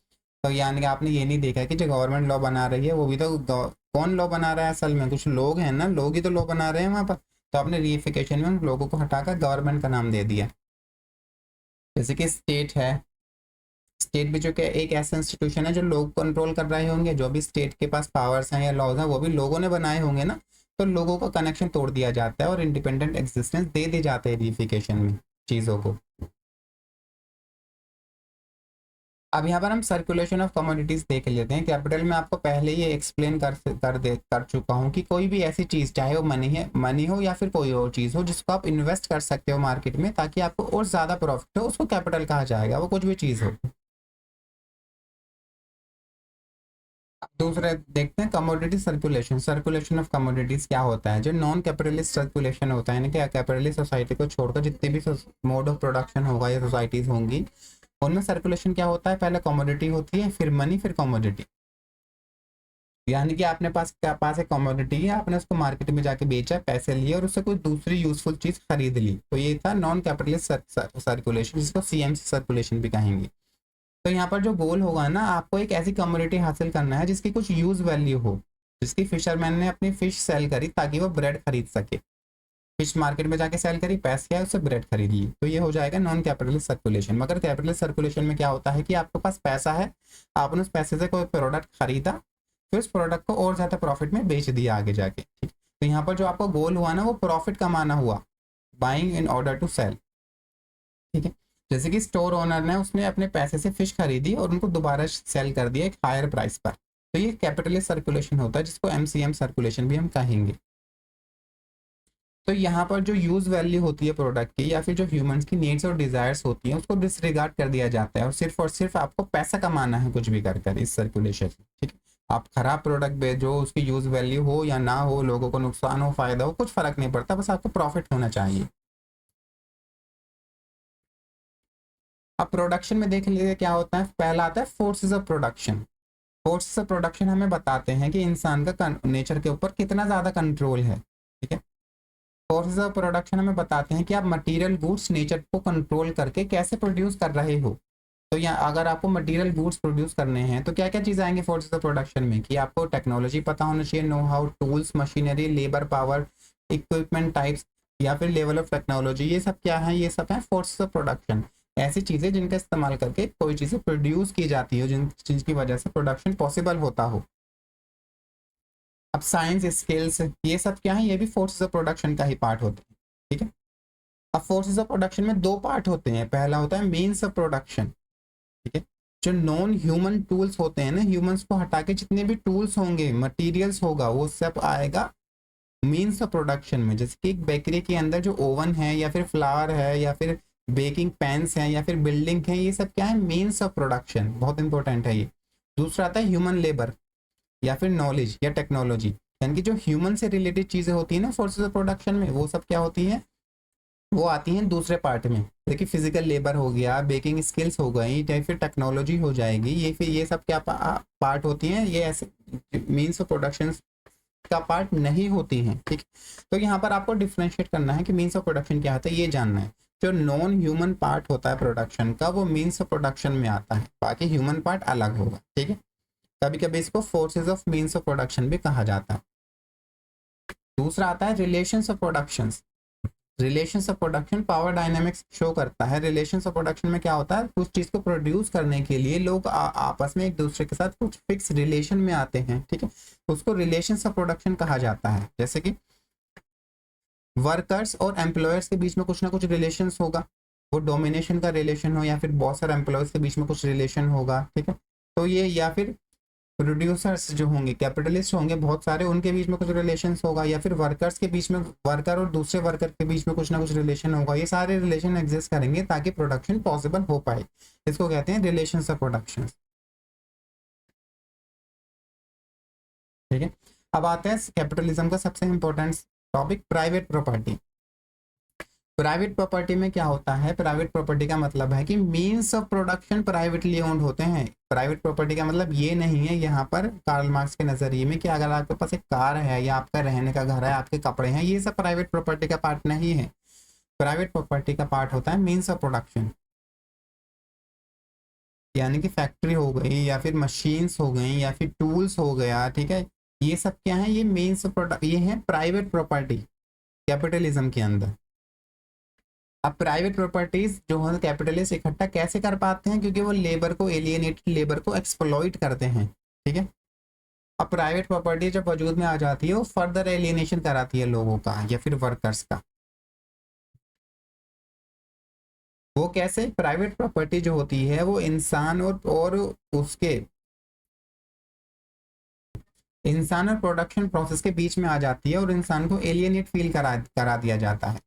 तो यानी कि आपने ये नहीं देखा कि जो गवर्नमेंट लॉ बना रही है वो भी तो कौन लॉ बना रहा है, असल में कुछ लोग हैं ना, लोग ही तो लॉ बना रहे हैं वहाँ पर। तो आपने रीफिकेशन में उन लोगों को हटाकर गवर्नमेंट का नाम दे दिया। जैसे कि स्टेट है, स्टेट भी जो कि एक ऐसा इंस्टीट्यूशन है जो लोग कंट्रोल कर रहे होंगे, जो भी स्टेट के पास पावर्स हैं या लॉज हैं वो भी लोगों ने बनाए होंगे ना, तो लोगों का कनेक्शन तोड़ दिया जाता है और इंडिपेंडेंट एग्जिस्टेंस दे दी जाते हैं रीफिकेशन में चीज़ों को। अब यहाँ पर हम सर्कुलेशन ऑफ कमोडिटीज देख लेते हैं। कैपिटल में आपको पहले ही एक्सप्लेन कर चुका हूँ कि कोई भी ऐसी चीज, चाहे वो मनी हो या फिर कोई और चीज हो, जिसको आप इन्वेस्ट कर सकते हो मार्केट में ताकि आपको और ज्यादा प्रॉफिट हो, उसको कैपिटल कहा जाएगा, वो कुछ भी चीज हो। दूसरा देखते हैं commodity circulation. Circulation of commodities क्या होता है? जो नॉन कैपिटलिस्ट सर्कुलेशन होता है, यानी कि कैपिटलिस्ट सोसाइटी को छोड़कर जितनी भी मोड ऑफ प्रोडक्शन होगा या सोसाइटीज होंगी, उनमें सर्कुलेशन क्या होता है, पहले कमोडिटी होती है, फिर मनी, फिर कमोडिटी। यानी कि आपने पास एक कमोडिटी है, आपने उसको मार्केट में जाके बेचा, पैसे लिए और उससे कोई दूसरी यूजफुल चीज खरीद ली, तो ये था नॉन कैपिटलिस्ट सर्कुलेशन, जिसको सीएमसी सर्कुलेशन भी कहेंगे। तो यहाँ पर जो गोल होगा ना, आपको एक ऐसी कमोडिटी हासिल करना है जिसकी कुछ यूज वैल्यू हो, जिसकी फिशरमैन ने अपनी फिश सेल करी ताकि वो ब्रेड खरीद सके, फिश मार्केट में जाके सेल करी, पैसे आए, उससे ब्रेड खरीद ली, तो ये हो जाएगा नॉन कैपिटलिस्ट सर्कुलेशन। मगर कैपिटलिस्ट सर्कुलेशन में क्या होता है कि आपके पास पैसा है, आपने उस पैसे से कोई प्रोडक्ट खरीदा, फिर उस प्रोडक्ट को और ज्यादा प्रॉफिट में बेच दिया आगे जाके, ठीक। तो यहाँ पर जो आपका गोल हुआ ना, वो प्रॉफिट कमाना हुआ, buying in order to sell, ठीक है। जैसे कि स्टोर ओनर ने उसने अपने पैसे से फिश खरीदी और उनको दोबारा सेल कर दिया एक हायर प्राइस पर, तो ये कैपिटलिस्ट सर्कुलेशन होता है, जिसको एमसीएम सर्कुलेशन भी हम कहेंगे। तो यहाँ पर जो यूज वैल्यू होती है प्रोडक्ट की, या फिर जो ह्यूमंस की नीड्स और डिजायर्स होती हैं, उसको डिसरिगार्ड कर दिया जाता है और सिर्फ आपको पैसा कमाना है कुछ भी कर कर इस सर्कुलेशन से, ठीक है। आप खराब प्रोडक्ट बेचो, उसकी यूज वैल्यू हो या ना हो, लोगों को नुकसान हो फायदा हो, कुछ फर्क नहीं पड़ता, बस आपको प्रॉफिट होना चाहिए। अब प्रोडक्शन में देख लीजिए क्या होता है। पहला आता है forces of production. Forces of production हमें बताते हैं कि इंसान का नेचर के ऊपर कितना ज्यादा कंट्रोल है, ठीक है। फोर्सेस ऑफ प्रोडक्शन हमें बताते हैं कि आप मटेरियल गुड्स नेचर को कंट्रोल करके कैसे प्रोड्यूस कर रहे हो। तो यहाँ अगर आपको मटेरियल गुड्स प्रोड्यूस करने हैं तो क्या क्या चीज़ आएंगे फोर्सेस ऑफ प्रोडक्शन में, कि आपको टेक्नोलॉजी पता होना चाहिए, know how, tools, machinery, labour power, equipment types, या फिर लेवल ऑफ टेक्नोलॉजी, ये सब क्या है, ये सब है फोर्सेस ऑफ प्रोडक्शन। ऐसी चीज़ें जिनका इस्तेमाल करके कोई चीज़ें प्रोड्यूस की जाती हो, जिन चीज़ की वजह से प्रोडक्शन पॉसिबल होता हो। अब साइंस, स्किल्स, ये सब क्या है, ये भी फोर्सेस ऑफ प्रोडक्शन का ही पार्ट होते हैं, ठीक है। अब फोर्सेस ऑफ प्रोडक्शन में दो पार्ट होते हैं। पहला होता है मीन्स ऑफ प्रोडक्शन, ठीक है। जो नॉन ह्यूमन टूल्स होते हैं ना, ह्यूमंस को हटा के जितने भी टूल्स होंगे, मटेरियल्स होगा, वो सब आएगा मीन्स ऑफ प्रोडक्शन में। जैसे कि एक बेकरी के अंदर जो ओवन है या फिर फ्लावर है या फिर बेकिंग पैंस है या फिर बिल्डिंग है, ये सब क्या है, मीन्स ऑफ प्रोडक्शन, बहुत इंपॉर्टेंट है ये। दूसरा आता है ह्यूमन लेबर या फिर नॉलेज या टेक्नोलॉजी, यानी कि जो ह्यूमन से रिलेटेड चीजें होती है ना फोर्सेस ऑफ प्रोडक्शन में, वो सब क्या होती हैं, वो आती हैं दूसरे पार्ट में। देखिए फिजिकल लेबर हो गया, बेकिंग स्किल्स हो गई, या फिर टेक्नोलॉजी हो जाएगी, ये फिर ये सब क्या पार्ट होती हैं, ये ऐसे मीन्स ऑफ प्रोडक्शन का पार्ट नहीं होती हैं, ठीक। तो यहाँ पर आपको डिफ्रेंशिएट करना है कि मीन्स ऑफ प्रोडक्शन क्या होता है, ये जानना है। जो नॉन ह्यूमन पार्ट होता है प्रोडक्शन का, वो मीन्स ऑफ प्रोडक्शन में आता है, बाकी ह्यूमन पार्ट अलग होगा, ठीक है। कभी कभी इसको forces of means of production भी कहा जाता है। दूसरा आता है relations of production. Relations of production power dynamics show करता है। रिलेशंस ऑफ प्रोडक्शन में क्या होता है, कुछ चीज को प्रोड्यूस करने के लिए लोग आपस में एक दूसरे के साथ कुछ फिक्स रिलेशन में आते हैं, ठीक है। उसको रिलेशंस ऑफ प्रोडक्शन कहा जाता है। जैसे कि वर्कर्स और एम्प्लॉयर्स के बीच में कुछ ना कुछ रिलेशंस होगा, वो डोमिनेशन का रिलेशन हो या फिर बॉस और एम्प्लॉयर्स के बीच में कुछ रिलेशन होगा, ठीक है। तो ये या फिर प्रोड्यूसर्स जो होंगे, कैपिटलिस्ट होंगे बहुत सारे, उनके बीच में कुछ रिलेशन होगा, या फिर वर्कर्स के बीच में, वर्कर और दूसरे वर्कर के बीच में कुछ ना कुछ रिलेशन होगा। ये सारे रिलेशन एग्जिस्ट करेंगे ताकि प्रोडक्शन पॉसिबल हो पाए। इसको कहते हैं रिलेशंस ऑफ प्रोडक्शन। ठीक है, अब आते हैं कैपिटलिज्म का सबसे important topic, private property. Private property में क्या होता है? प्राइवेट प्रॉपर्टी का मतलब है कि means of production privately owned होते हैं। प्राइवेट प्रॉपर्टी का मतलब ये नहीं है यहाँ पर कार्ल मार्क्स के नजरिए में कि अगर आपके पास एक कार है या आपका रहने का घर है, आपके कपड़े हैं, ये सब प्राइवेट प्रॉपर्टी का पार्ट नहीं है। प्राइवेट प्रॉपर्टी का पार्ट होता है मीन्स ऑफ प्रोडक्शन, यानी कि फैक्ट्री हो गई या फिर मशीन्स हो गई या फिर टूल्स हो गया। ठीक है, ये सब क्या है? ये मीन्स ऑफ प्रोडक्ट, ये है प्राइवेट प्रॉपर्टी कैपिटलिज्म के अंदर। अब प्राइवेट प्रॉपर्टीज जो है कैपिटलिस्ट इकट्ठा कैसे कर पाते हैं? क्योंकि वो लेबर को, एलियनेटेड लेबर को एक्सप्लॉइट करते हैं। ठीक है, अब प्राइवेट प्रॉपर्टी जब वजूद में आ जाती है वो फर्दर एलियनेशन कराती है लोगों का या फिर वर्कर्स का। वो कैसे? प्राइवेट प्रॉपर्टी जो होती है वो इंसान और उसके इंसान और प्रोडक्शन प्रोसेस के बीच में आ जाती है और इंसान को एलियनेट फील करा दिया जाता है।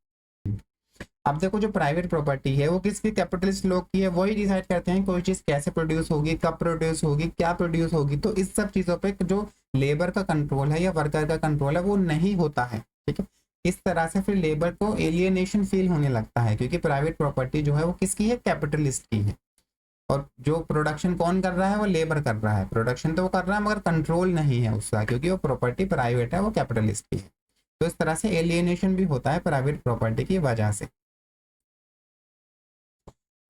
अब देखो, जो प्राइवेट प्रॉपर्टी है वो किसकी? कैपिटलिस्ट लोग की है। वही डिसाइड करते हैं कोई चीज कैसे प्रोड्यूस होगी, कब प्रोड्यूस होगी, क्या प्रोड्यूस होगी। तो इस सब चीजों पे जो लेबर का कंट्रोल है या वर्कर का कंट्रोल है वो नहीं होता है। ठीक है, इस तरह से फिर लेबर को एलियनेशन फील होने लगता है, क्योंकि प्राइवेट प्रॉपर्टी जो है वो किसकी है? कैपिटलिस्ट की है। और जो प्रोडक्शन कौन कर रहा है? वो लेबर कर रहा है। प्रोडक्शन तो वो कर रहा है मगर कंट्रोल नहीं है उसका, क्योंकि वो प्रॉपर्टी प्राइवेट है, वो कैपिटलिस्ट की है। तो इस तरह से एलियनेशन भी होता है प्राइवेट प्रॉपर्टी की वजह से।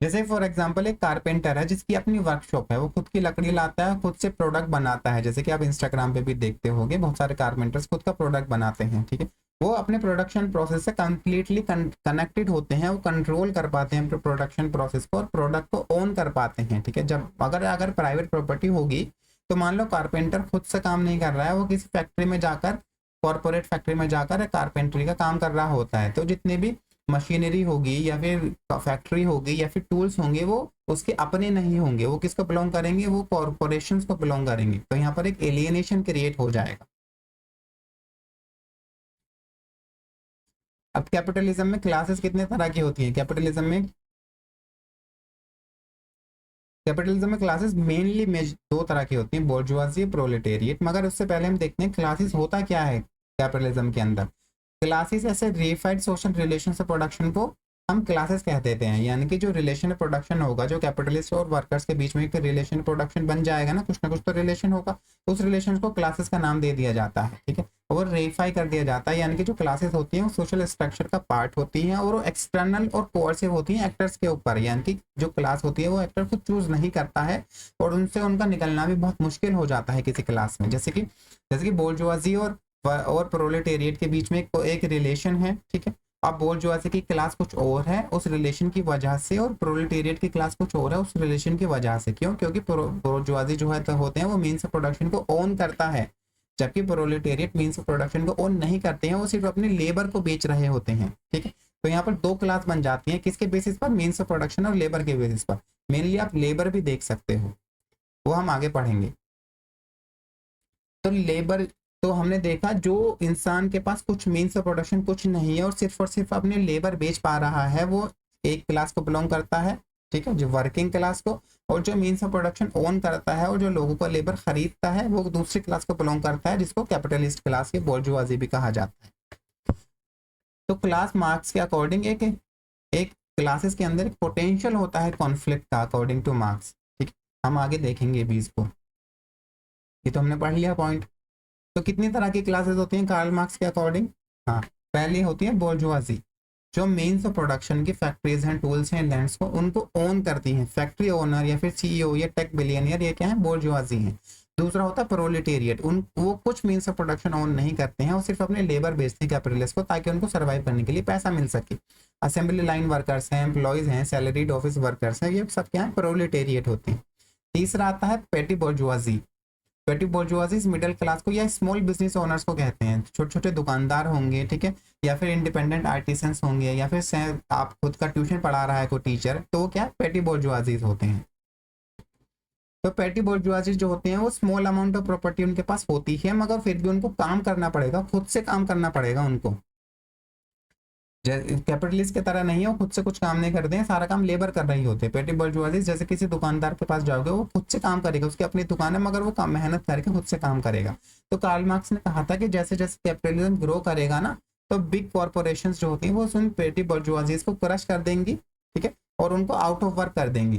जैसे फॉर एग्जांपल एक कारपेंटर है जिसकी अपनी वर्कशॉप है, वो खुद की लकड़ी लाता है, खुद से प्रोडक्ट बनाता है। जैसे कि आप इंस्टाग्राम पे भी देखते होंगे बहुत सारे कारपेंटर्स खुद का प्रोडक्ट बनाते हैं। ठीक है, वो अपने प्रोडक्शन प्रोसेस से कंप्लीटली कनेक्टेड होते हैं, वो कंट्रोल कर पाते हैं प्रोडक्शन प्रोसेस को और प्रोडक्ट को ओन कर पाते हैं। ठीक है, जब अगर अगर प्राइवेट प्रॉपर्टी होगी तो मान लो कारपेंटर खुद से काम नहीं कर रहा है, वो किसी फैक्ट्री में जाकर, कॉर्पोरेट फैक्ट्री में जाकर कारपेंटरी का काम कर रहा होता है, तो जितने भी मशीनरी होगी या फिर फैक्ट्री होगी या फिर टूल्स होंगे वो उसके अपने नहीं होंगे, वो किसको बिलोंग करेंगे? वो कॉर्पोरेशंस को बिलोंग करेंगे। तो यहाँ पर एक एलियनेशन क्रिएट हो जाएगा। अब कैपिटलिज्म में क्लासेस कितने तरह की होती हैं? कैपिटलिज्म में क्लासेस मेनली दो तरह की होती हैं, बोर्जुआजी, प्रोलेटेरिएट। मगर उससे पहले हम देखते हैं क्लासेस होता क्या है कैपिटलिज्म के अंदर। क्लासेस ऐसे रेफाइड सोशल रिलेशन से प्रोडक्शन को हम क्लासेस कह देते हैं, यानी कि जो रिलेशन प्रोडक्शन होगा, जो कैपिटलिस्ट और वर्कर्स के बीच में एक रिलेशन प्रोडक्शन बन जाएगा ना कुछ तो रिलेशन होगा, तो उस रिलेशन को क्लासेस का नाम दे दिया जाता है। ठीक है, और रेफाई कर दिया जाता है, यानी कि जो क्लासेस होती हैं वो सोशल स्ट्रक्चर का पार्ट होती हैं और वो एक्सटर्नल और कोर्सिव होती हैं एक्टर्स के ऊपर, यानी कि जो क्लास होती है वो एक्टर को चूज नहीं करता है और उनसे उनका निकलना भी बहुत मुश्किल हो जाता है किसी क्लास में। जैसे कि बोर्जुआजी और प्रोलेटेरिएट के बीच में एक रिलेशन है। ठीक है, अब बोर्जुआजी की क्लास कुछ और है उस रिलेशन की वजह से, और प्रोलेटेरिएट की क्लास कुछ और है उस रिलेशन की वजह से। क्यों? क्योंकि बोर्जुआजी जो है तो होते हैं वो मीन्स ऑफ प्रोडक्शन को ओन करता है, जबकि प्रोलेटेरिएट मीन्स ऑफ प्रोडक्शन को ओन नहीं करते हैं, वो सिर्फ अपने लेबर को बेच रहे होते हैं। ठीक है, तो यहाँ पर दो क्लास बन जाती है, किसके बेसिस पर? मीन्स ऑफ प्रोडक्शन और लेबर के बेसिस पर। मेनली आप लेबर भी देख सकते हो, वो हम आगे पढ़ेंगे। तो लेबर, तो हमने देखा जो इंसान के पास कुछ मीन्स ऑफ प्रोडक्शन कुछ नहीं है और सिर्फ अपने लेबर बेच पा रहा है, वो एक क्लास को बिलोंग करता है। ठीक है, जो वर्किंग क्लास को। और जो मीन्स ऑफ प्रोडक्शन ओन करता है और जो लोगों का लेबर खरीदता है वो दूसरी क्लास को बिलोंग करता है, जिसको कैपिटलिस्ट क्लास या बोर्जुआजी भी कहा जाता है। तो क्लास मार्क्स के अकॉर्डिंग एक एक क्लासेस के अंदर एक पोटेंशियल होता है कॉन्फ्लिक्ट का, अकॉर्डिंग टू मार्क्स। ठीक है, हम आगे देखेंगे भी इसको, ये तो हमने पढ़ लिया पॉइंट। तो कितनी तरह की क्लासेस होती हैं कार्ल मार्क्स के अकॉर्डिंग? हाँ, पहली होती है बोर्जुआजी, जो मेन्स ऑफ प्रोडक्शन की फैक्ट्रीज हैं, टूल्स हैं, लैंड्स को उनको ओन करती हैं। फैक्ट्री ओनर या फिर सीईओ या टेक बिलियनियर, ये क्या है? बोर्जुआजी हैं। दूसरा होता है प्रोलेटेरिएट, वो कुछ मीन्स ऑफ प्रोडक्शन ओन नहीं करते हैं, वो सिर्फ अपने लेबर बेचते हैं कैपिटलिस्ट को, ताकि उनको सर्वाइव करने के लिए पैसा मिल सके। असेंबली लाइन वर्कर्स हैं, एम्प्लॉयज हैं, सैलरीड ऑफिस वर्कर्स हैं, ये सब क्या है? प्रोलेटेरिएट होती है। तीसरा आता है पेटी बोर्जुआजी। पेटी बोर्जुआजी मिडिल क्लास को या स्मॉल बिजनेस ओनर्स को कहते हैं, छोटे छोटे दुकानदार होंगे। ठीक है, या फिर इंडिपेंडेंट आर्टिसंस होंगे, या फिर आप खुद का ट्यूशन पढ़ा रहा है कोई टीचर, तो क्या पेटी बोर्जुआजी होते हैं। तो पेटी बोर्जुआजी जो होते हैं वो स्मॉल अमाउंट ऑफ प्रॉपर्टी उनके पास होती है, मगर फिर भी उनको काम करना पड़ेगा, खुद से काम करना पड़ेगा उनको। कैपिटलिस्ट की तरह नहीं है, वो खुद से कुछ काम नहीं करते हैं, सारा काम लेबर कर रही होते हैं। पेटी बर्जुआजी जैसे किसी दुकानदार के पास जाओगे, वो खुद से काम करेगा, उसकी अपनी दुकान है मगर वो काम मेहनत करके खुद से काम करेगा। तो कार्ल मार्क्स ने कहा था कि जैसे जैसे कैपिटलिज्म ग्रो करेगा ना, तो बिग कॉर्पोरेशन जो होती है वो उन पेटी बर्जुआजीज को क्रश कर देंगी, ठीक है, और उनको आउट ऑफ वर्क कर देंगी।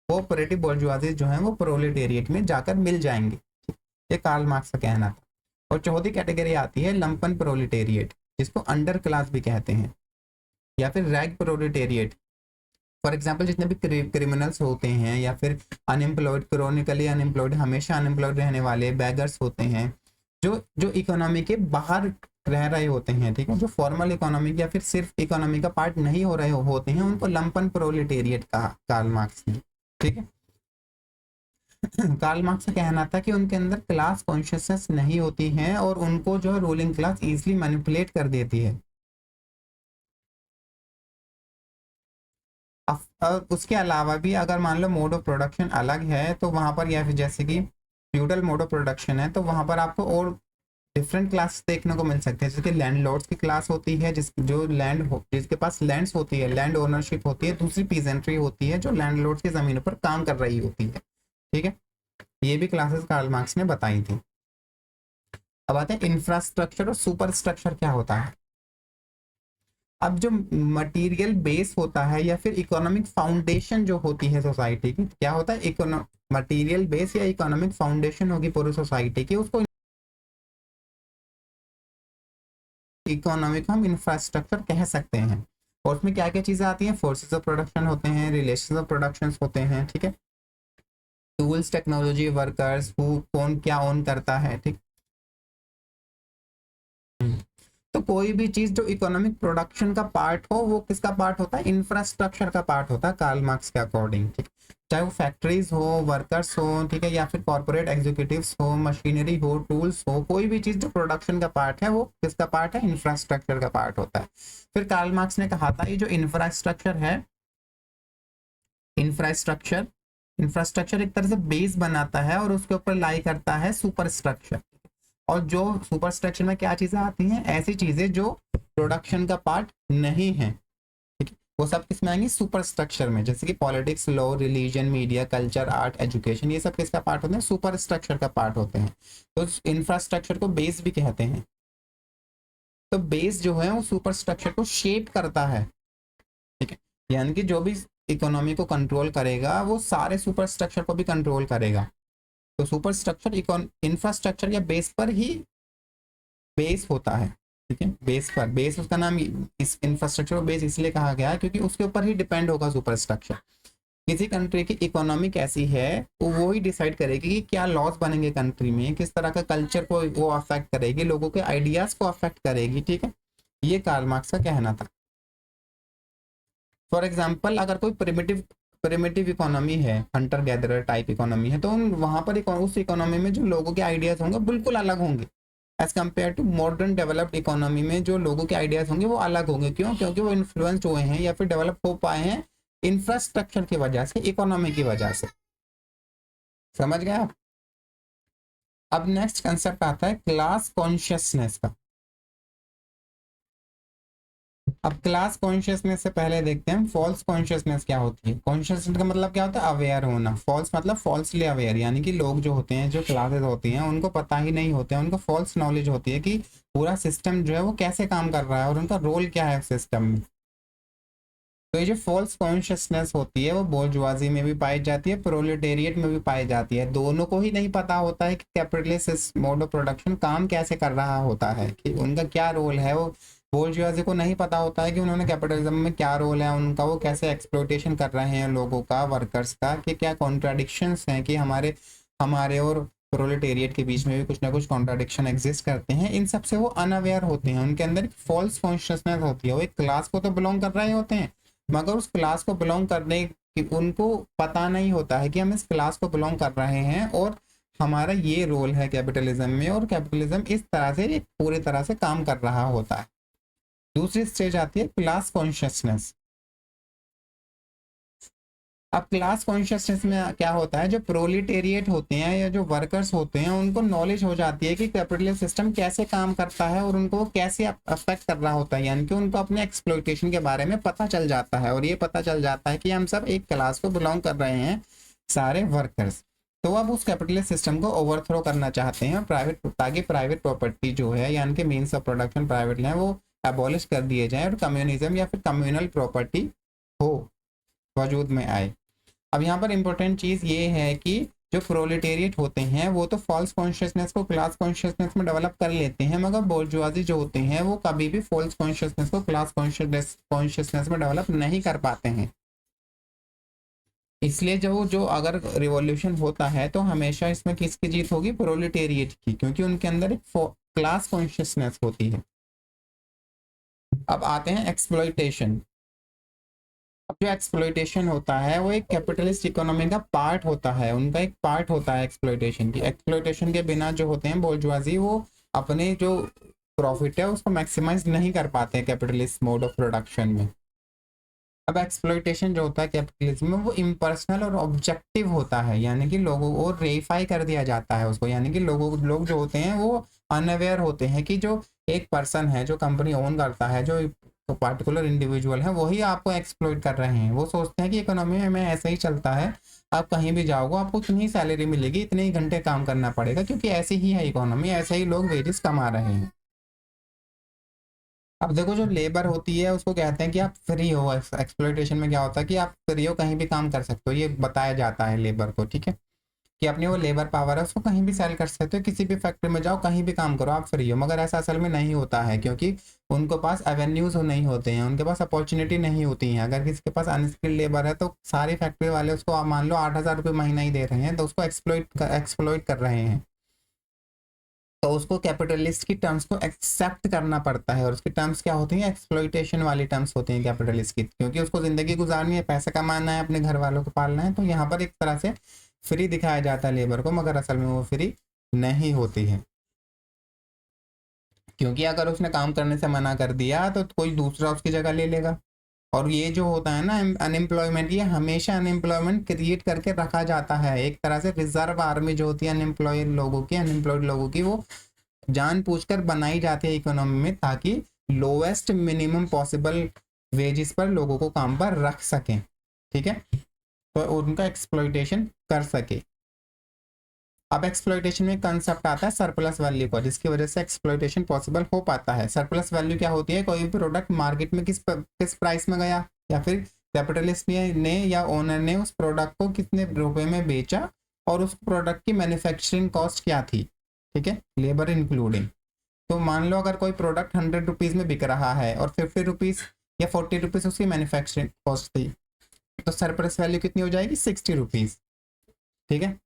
वो पेटी बर्जुआजीज जो है वो प्रोलेटेरिएट में जाकर मिल जाएंगे। ये कार्ल मार्क्स का कहना था। और चौथी कैटेगरी आती है लंपन प्रोलेटेरिएट, जिसको अंडर क्लास भी कहते हैं, या फिर रैग प्रोलेटेरिएट। फॉर एग्जाम्पल जितने भी क्रिमिनल्स होते हैं, या फिर अनएम्प्लॉयड, क्रोनिकली अनएम्प्लॉयड, हमेशा अनएम्प्लॉयड रहने वाले बैगर्स होते हैं, जो जो इकोनॉमी के बाहर रह रहे होते हैं, ठीक है, जो फॉर्मल इकोनॉमी या फिर सिर्फ इकोनॉमी का पार्ट नहीं हो रहे होते हैं, उनको लंपन प्रोलेटेरिएट कहा कार्ल मार्क्स ने, ठीक है। कार्ल मार्क्स का कहना था कि उनके अंदर क्लास कॉन्शियसनेस नहीं होती है और उनको जो है रूलिंग क्लास इजिली मैनिपुलेट कर देती है। और उसके अलावा भी अगर मान लो मोड ऑफ प्रोडक्शन अलग है तो वहां पर, या फिर जैसे कि फ्यूडल मोड ऑफ प्रोडक्शन है, तो वहां पर आपको और डिफरेंट क्लास देखने को मिल सकते हैं। जैसे कि लैंडलॉर्ड्स की क्लास होती है, जो जिसके पास लैंड्स होती है, लैंड ओनरशिप होती है। दूसरी पीजेंट्री होती है जो लैंडलॉर्ड्स की जमीन पर काम कर रही होती है, ठीक है। ये भी क्लासेस कार्ल मार्क्स ने बताई थी। अब आते हैं इंफ्रास्ट्रक्चर और सुपर स्ट्रक्चर क्या होता है। अब जो मटेरियल बेस होता है या फिर इकोनॉमिक फाउंडेशन जो होती है सोसाइटी की, क्या होता है, मटेरियल बेस या इकोनॉमिक फाउंडेशन होगी पूरी सोसाइटी की, उसको इकोनॉमिक हम इंफ्रास्ट्रक्चर कह सकते हैं। और उसमें क्या क्या चीजें आती हैं, फोर्सेस ऑफ प्रोडक्शन होते हैं, रिलेशंस ऑफ प्रोडक्शन होते हैं, ठीक है, टूल्स, टेक्नोलॉजी, वर्कर्स, कौन क्या ओन करता है, ठीक। तो कोई भी चीज जो इकोनॉमिक प्रोडक्शन का पार्ट हो, वो किसका पार्ट होता है, इंफ्रास्ट्रक्चर का पार्ट होता है कार्ल मार्क्स के अकॉर्डिंग, ठीक। चाहे वो फैक्ट्रीज हो, वर्कर्स हो, ठीक है, या फिर कॉर्पोरेट एग्जीक्यूटिव्स हो, मशीनरी हो, टूल्स हो, कोई भी चीज जो प्रोडक्शन का पार्ट है वो किसका पार्ट है, इंफ्रास्ट्रक्चर का पार्ट होता है। फिर कार्ल मार्क्स ने कहा था ये जो इंफ्रास्ट्रक्चर है, इंफ्रास्ट्रक्चर इंफ्रास्ट्रक्चर एक तरह से बेस बनाता है और उसके ऊपर लाई करता है सुपर स्ट्रक्चर। और जो सुपर स्ट्रक्चर में क्या चीजें आती हैं, ऐसी चीजें जो प्रोडक्शन का पार्ट नहीं है, ठीक है, वो सब किसमें आएंगी, सुपर स्ट्रक्चर में। जैसे कि politics, law, religion, media, culture, art, education, ये सब किसका पार्ट होते हैं, सुपर स्ट्रक्चर का पार्ट होते हैं। तो इंफ्रास्ट्रक्चर को बेस भी कहते हैं। तो बेस जो है वो सुपर स्ट्रक्चर को शेप करता है, ठीक है, यानी कि जो भी इकोनॉमी को कंट्रोल करेगा वो सारे सुपर स्ट्रक्चर को भी कंट्रोल करेगा। तो सुपर स्ट्रक्चर इंफ्रास्ट्रक्चर या बेस पर ही बेस होता है, ठीक है, बेस पर, बेस उसका नाम, इस इंफ्रास्ट्रक्चर को बेस इसलिए कहा गया है क्योंकि उसके ऊपर ही डिपेंड होगा सुपर स्ट्रक्चर। किसी कंट्री की इकोनॉमी कैसी है वो ही डिसाइड करेगी कि क्या लॉस बनेंगे कंट्री में, किस तरह का कल्चर को वो अफेक्ट करेगी, लोगों के आइडियाज को अफेक्ट करेगी, ठीक है। ये कार्ल मार्क्स का कहना था। फॉर एग्जाम्पल अगर कोई प्रिमिटिव इकोनॉमी है, हंटर गैदरर टाइप इकोनॉमी है, तो वहां पर उस इकोनॉमी में जो लोगों के आइडियाज होंगे बिल्कुल अलग होंगे as compare to modern developed economy में। जो लोगों के आइडियाज होंगे वो अलग होंगे, क्यों, क्योंकि वो इन्फ्लुएंस हुए हैं या फिर डेवलप हो पाए हैं इंफ्रास्ट्रक्चर की वजह से, इकोनॉमी की वजह से। समझ गए आप। अब नेक्स्ट कंसेप्ट आता है क्लास कॉन्शियसनेस का। अब क्लास कॉन्शियसनेस से पहले देखते हैं फॉल्स कॉन्शियसनेस क्या होती है। कॉन्शियसनेस का मतलब क्या होता है, अवेयर होना। फॉल्स मतलब फॉल्सली अवेयर, यानी कि लोग जो होते हैं, जो क्लासेस होती हैं, उनको पता ही नहीं होते हैं, उनको फॉल्स नॉलेज होती है कि पूरा सिस्टम जो है वो कैसे काम कर रहा है और उनका रोल क्या है सिस्टम में। तो ये जो फॉल्स कॉन्शियसनेस होती है वो बोर्जुआजी में भी पाई जाती है, प्रोलेटेरिएट में भी पाई जाती है। दोनों को ही नहीं पता होता है कि कैपिटलिस्ट मोड ऑफ प्रोडक्शन काम कैसे कर रहा होता है, कि उनका क्या रोल है। वो बोर्जुआजी को नहीं पता होता है कि उन्होंने कैपिटलिज्म में क्या रोल है उनका, वो कैसे एक्सप्लोइटेशन कर रहे हैं लोगों का, वर्कर्स का, कि क्या कॉन्ट्राडिक्शंस हैं, कि हमारे हमारे और प्रोलेटेरिएट के बीच में भी कुछ ना कुछ कॉन्ट्राडिक्शन एग्जिस्ट करते हैं। इन सब से वो अनअवेयर होते हैं, उनके अंदर फॉल्स कॉन्शियसनेस होती है। वो एक क्लास को तो बिलोंग कर रहे होते हैं, मगर उस क्लास को बिलोंग करने की उनको पता नहीं होता है कि हम इस क्लास को बिलोंग कर रहे हैं और हमारा ये रोल है कैपिटलिज्म में, और कैपिटलिज्म इस तरह से पूरी तरह से काम कर रहा होता है। दूसरी स्टेज आती है क्लास कॉन्शियसनेस। अब क्लास कॉन्शियसनेस में क्या होता है, जो प्रोलिटेरिएट होते हैं या जो वर्कर्स होते हैं उनको नॉलेज हो जाती है कि कैपिटलिस्ट सिस्टम कैसे काम करता है और उनको वो कैसे अफेक्ट कर रहा होता है, यानी कि उनको अपने एक्सप्लॉइटेशन के बारे में पता चल जाता है। और ये पता चल जाता है कि हम सब एक क्लास को बिलोंग कर रहे हैं, सारे वर्कर्स। तो अब उस कैपिटलिस्ट सिस्टम को ओवरथ्रो करना चाहते हैं प्राइवेट, ताकि प्राइवेट प्रॉपर्टी जो है यानी कि मीन्स ऑफ प्रोडक्शन प्राइवेट है वो एबॉलिश कर दिए जाए और कम्युनिज्म या फिर कम्युनल प्रॉपर्टी हो वजूद में आए। अब यहाँ पर इंपॉर्टेंट चीज़ ये है कि जो प्रोलेटेरिएट होते हैं वो तो फॉल्स कॉन्शियसनेस को क्लास कॉन्शियसनेस में डेवलप कर लेते हैं, मगर बोर्जुआजी जो होते हैं वो कभी भी फॉल्स कॉन्शियसनेस को क्लास कॉन्शियसनेस में डेवलप नहीं कर पाते हैं। इसलिए जो जो अगर रिवॉल्यूशन होता है तो हमेशा इसमें किसकी जीत होगी, प्रोलेटेरिएट की, क्योंकि उनके अंदर एक क्लास कॉन्शियसनेस होती है। अब आते हैं एक्सप्लॉइटेशन। अब जो एक्सप्लॉइटेशन होता है वो एक कैपिटलिस्ट इकोनॉमी का पार्ट होता है, उनका एक पार्ट होता है एक्सप्लॉइटेशन की। एक्सप्लॉइटेशन के बिना जो होते हैं बोर्जुआजी वो अपने जो प्रॉफिट है उसको मैक्सिमाइज नहीं कर पाते हैं कैपिटलिस्ट मोड ऑफ प्रोडक्शन में। अब एक्सप्लॉइटेशन जो होता है कैपिटलिज्म में वो इम्पर्सनल और ऑब्जेक्टिव होता है, यानी कि लोगों को रेफाई कर दिया जाता है उसको, यानी कि लोग जो होते हैं वो अनअवेयर होते हैं कि जो एक पर्सन है जो कंपनी ओन करता है, जो पार्टिकुलर इंडिविजुअल है वही आपको एक्सप्लॉइट कर रहे हैं। वो सोचते हैं कि इकोनॉमी में ऐसे ही चलता है, आप कहीं भी जाओगे आपको इतनी ही सैलरी मिलेगी, इतने ही घंटे काम करना पड़ेगा, क्योंकि ऐसी ही है इकोनॉमी, ऐसे ही लोग वेजेस कमा रहे हैं। अब देखो जो लेबर होती है उसको कहते हैं कि आप फ्री हो। एक्सप्लॉइटेशन में क्या होता है कि आप फ्री हो, कहीं भी काम कर सकते हो, ये बताया जाता है लेबर को, ठीक है, कि अपनी वो लेबर पावर है उसको कहीं भी सेल कर सकते हो, किसी भी फैक्ट्री में जाओ कहीं भी काम करो आप फ्री हो। मगर ऐसा असल में नहीं होता है, क्योंकि उनके पास एवेन्यूज नहीं होते हैं, उनके पास अपॉर्चुनिटी नहीं होती है। अगर किसी के पास अनस्किल्ड लेबर है तो सारी फैक्ट्री वाले उसको आप मान लो 8,000 रुपये महीना ही दे रहे हैं, तो उसको एक्सप्लॉइट कर रहे हैं। तो उसको कैपिटलिस्ट की टर्म्स को एक्सेप्ट करना पड़ता है, और उसकी टर्म्स क्या होती हैं, एक्सप्लॉइटेशन वाली टर्म्स होती हैं कैपिटलिस्ट की, क्योंकि उसको जिंदगी गुजारनी है, पैसा कमाना है, अपने घर वालों को पालना है। तो यहाँ पर एक तरह से फ्री दिखाया जाता है लेबर को, मगर असल में वो फ्री नहीं होती है, क्योंकि अगर उसने काम करने से मना कर दिया तो कोई दूसरा उसकी जगह ले लेगा। और ये जो होता है ना अनएम्प्लॉयमेंट, ये हमेशा अनएम्प्लॉयमेंट क्रिएट करके रखा जाता है। एक तरह से रिजर्व आर्मी जो होती है अनएम्प्लॉयड लोगों की वो जानबूझकर बनाई जाती है इकोनॉमी में, ताकि लोवेस्ट मिनिमम पॉसिबल वेजेस पर लोगों को काम पर रख सकें, ठीक है, तो उनका एक्सप्लॉइटेशन कर सके। अब एक्सप्लॉइटेशन में कंसेप्ट आता है सरप्लस वैल्यू का, जिसकी वजह से एक्सप्लॉइटेशन पॉसिबल हो पाता है। सरप्लस वैल्यू क्या होती है, कोई भी प्रोडक्ट मार्केट में किस प्राइस में गया, या फिर कैपिटलिस्ट ने या ओनर ने उस प्रोडक्ट को कितने रुपए में बेचा, और उस प्रोडक्ट की मैन्युफैक्चरिंग कॉस्ट क्या थी, ठीक है, लेबर इंक्लूडिंग। तो मान लो अगर कोई प्रोडक्ट 100 रुपीज़ में बिक रहा है और 50 रुपीज़ या 40 रुपीज़ उसकी मैन्युफैक्चरिंग कॉस्ट थी, तो सरप्लस वैल्यू कितनी हो जाएगी, 60 रुपीज़, ठीक है।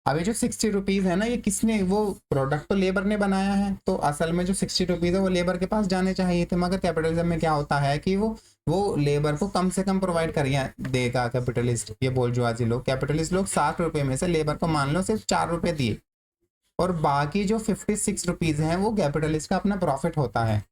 अभी जो 60 रुपीज़ है ना, ये किसने, वो प्रोडक्ट तो लेबर ने बनाया है, तो असल में जो 60 रुपीज़ है वो लेबर के पास जाने चाहिए थे। मगर कैपिटलिज्म में क्या होता है कि वो लेबर को कम से कम प्रोवाइड कर देगा कैपिटलिस्ट, ये बोर्जुआजी लोग, कैपिटलिस्ट लोग 60 रुपये में से लेबर को मान लो सिर्फ 4 रुपये दिए, और बाकी जो 56 रुपीज़ हैं वो कैपिटलिस्ट का अपना प्रॉफिट होता है।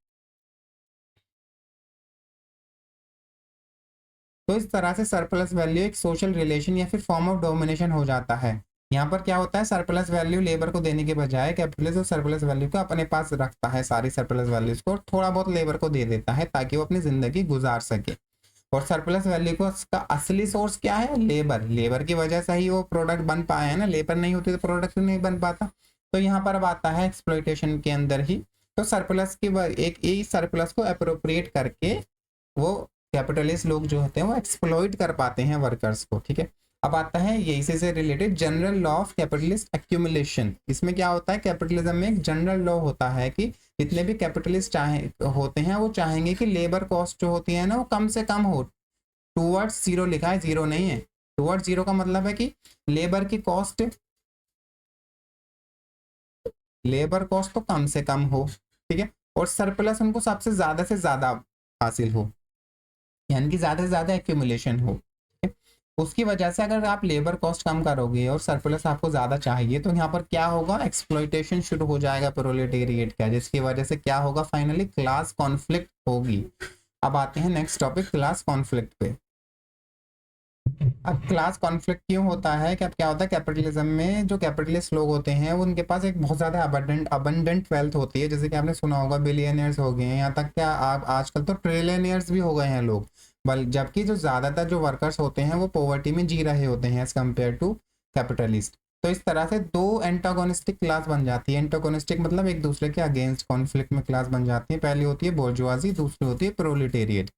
तो इस तरह से सरप्लस वैल्यू एक सोशल रिलेशन या फिर फॉर्म ऑफ डोमिनेशन हो जाता है। यहाँ पर क्या होता है, सरप्लस वैल्यू लेबर को देने के बजाय कैपिटलिस्ट उस सरप्लस वैल्यू को अपने पास रखता है, सारी सरप्लस वैल्यूज को थोड़ा बहुत लेबर को दे देता है ताकि वो अपनी जिंदगी गुजार सके। और सरप्लस वैल्यू को उसका असली सोर्स क्या है, लेबर की वजह से ही वो प्रोडक्ट बन पाया है ना, लेबर नहीं होती तो प्रोडक्ट नहीं बन पाता। तो यहाँ पर अब आता है एक्सप्लॉइटेशन के अंदर ही, तो सरप्लस की एक ही सरप्लस को अप्रोप्रिएट करके वो कैपिटलिस्ट लोग जो होते हैं वो एक्सप्लॉइट कर पाते हैं वर्कर्स को, ठीक है। अब आता है ये इसी से related general law of capitalist accumulation. इसमें क्या होता है, कैपिटलिज्म में एक जनरल लॉ होता है कि जितने भी कैपिटलिस्ट होते हैं वो चाहेंगे कि लेबर कॉस्ट जो होती है ना वो कम से कम हो, टूवर्ड्स जीरो लिखा है, जीरो नहीं है। टूवर्ड्स जीरो का मतलब है कि लेबर कॉस्ट तो कम से कम हो, ठीक है, और सरप्लस उनको सबसे ज्यादा से ज्यादा हासिल हो, यानी कि ज्यादा से ज्यादा एक्यूमुलेशन हो, ठीक है। उसकी वजह से अगर आप लेबर कॉस्ट कम करोगे और सरप्लस आपको ज्यादा चाहिए, तो यहाँ पर क्या होगा, एक्सप्लॉइटेशन शुरू हो जाएगा प्रोलेटेरिएट का, जिसकी वजह से क्या होगा, फाइनली क्लास कॉन्फ्लिक्ट होगी। अब आते हैं नेक्स्ट टॉपिक, क्लास कॉन्फ्लिक्ट पे। अब क्लास कॉन्फ्लिक्ट क्यों होता है कि अब क्या होता है कैपिटलिज्म में, जो कैपिटलिस्ट लोग होते हैं वो उनके पास एक बहुत ज़्यादा अबंडेंट वेल्थ होती है, जैसे कि आपने सुना होगा बिलियनियर्स हो गए हैं, यहाँ तक क्या आप आजकल तो ट्रिलियनियर्स भी हो गए हैं लोग। बल जबकि जो ज़्यादातर जो वर्कर्स होते हैं वो पॉवर्टी में जी रहे होते हैं एज कम्पेयर टू कैपिटलिस्ट। तो इस तरह से दो एंटागोनिस्टिक क्लास बन जाती है। एंटागोनिस्टिक मतलब एक दूसरे के अगेंस्ट कॉन्फ्लिक्ट में क्लास बन जाती है। पहली होती है बोर्जुआजी, दूसरी होती है प्रोलिटेरिएट।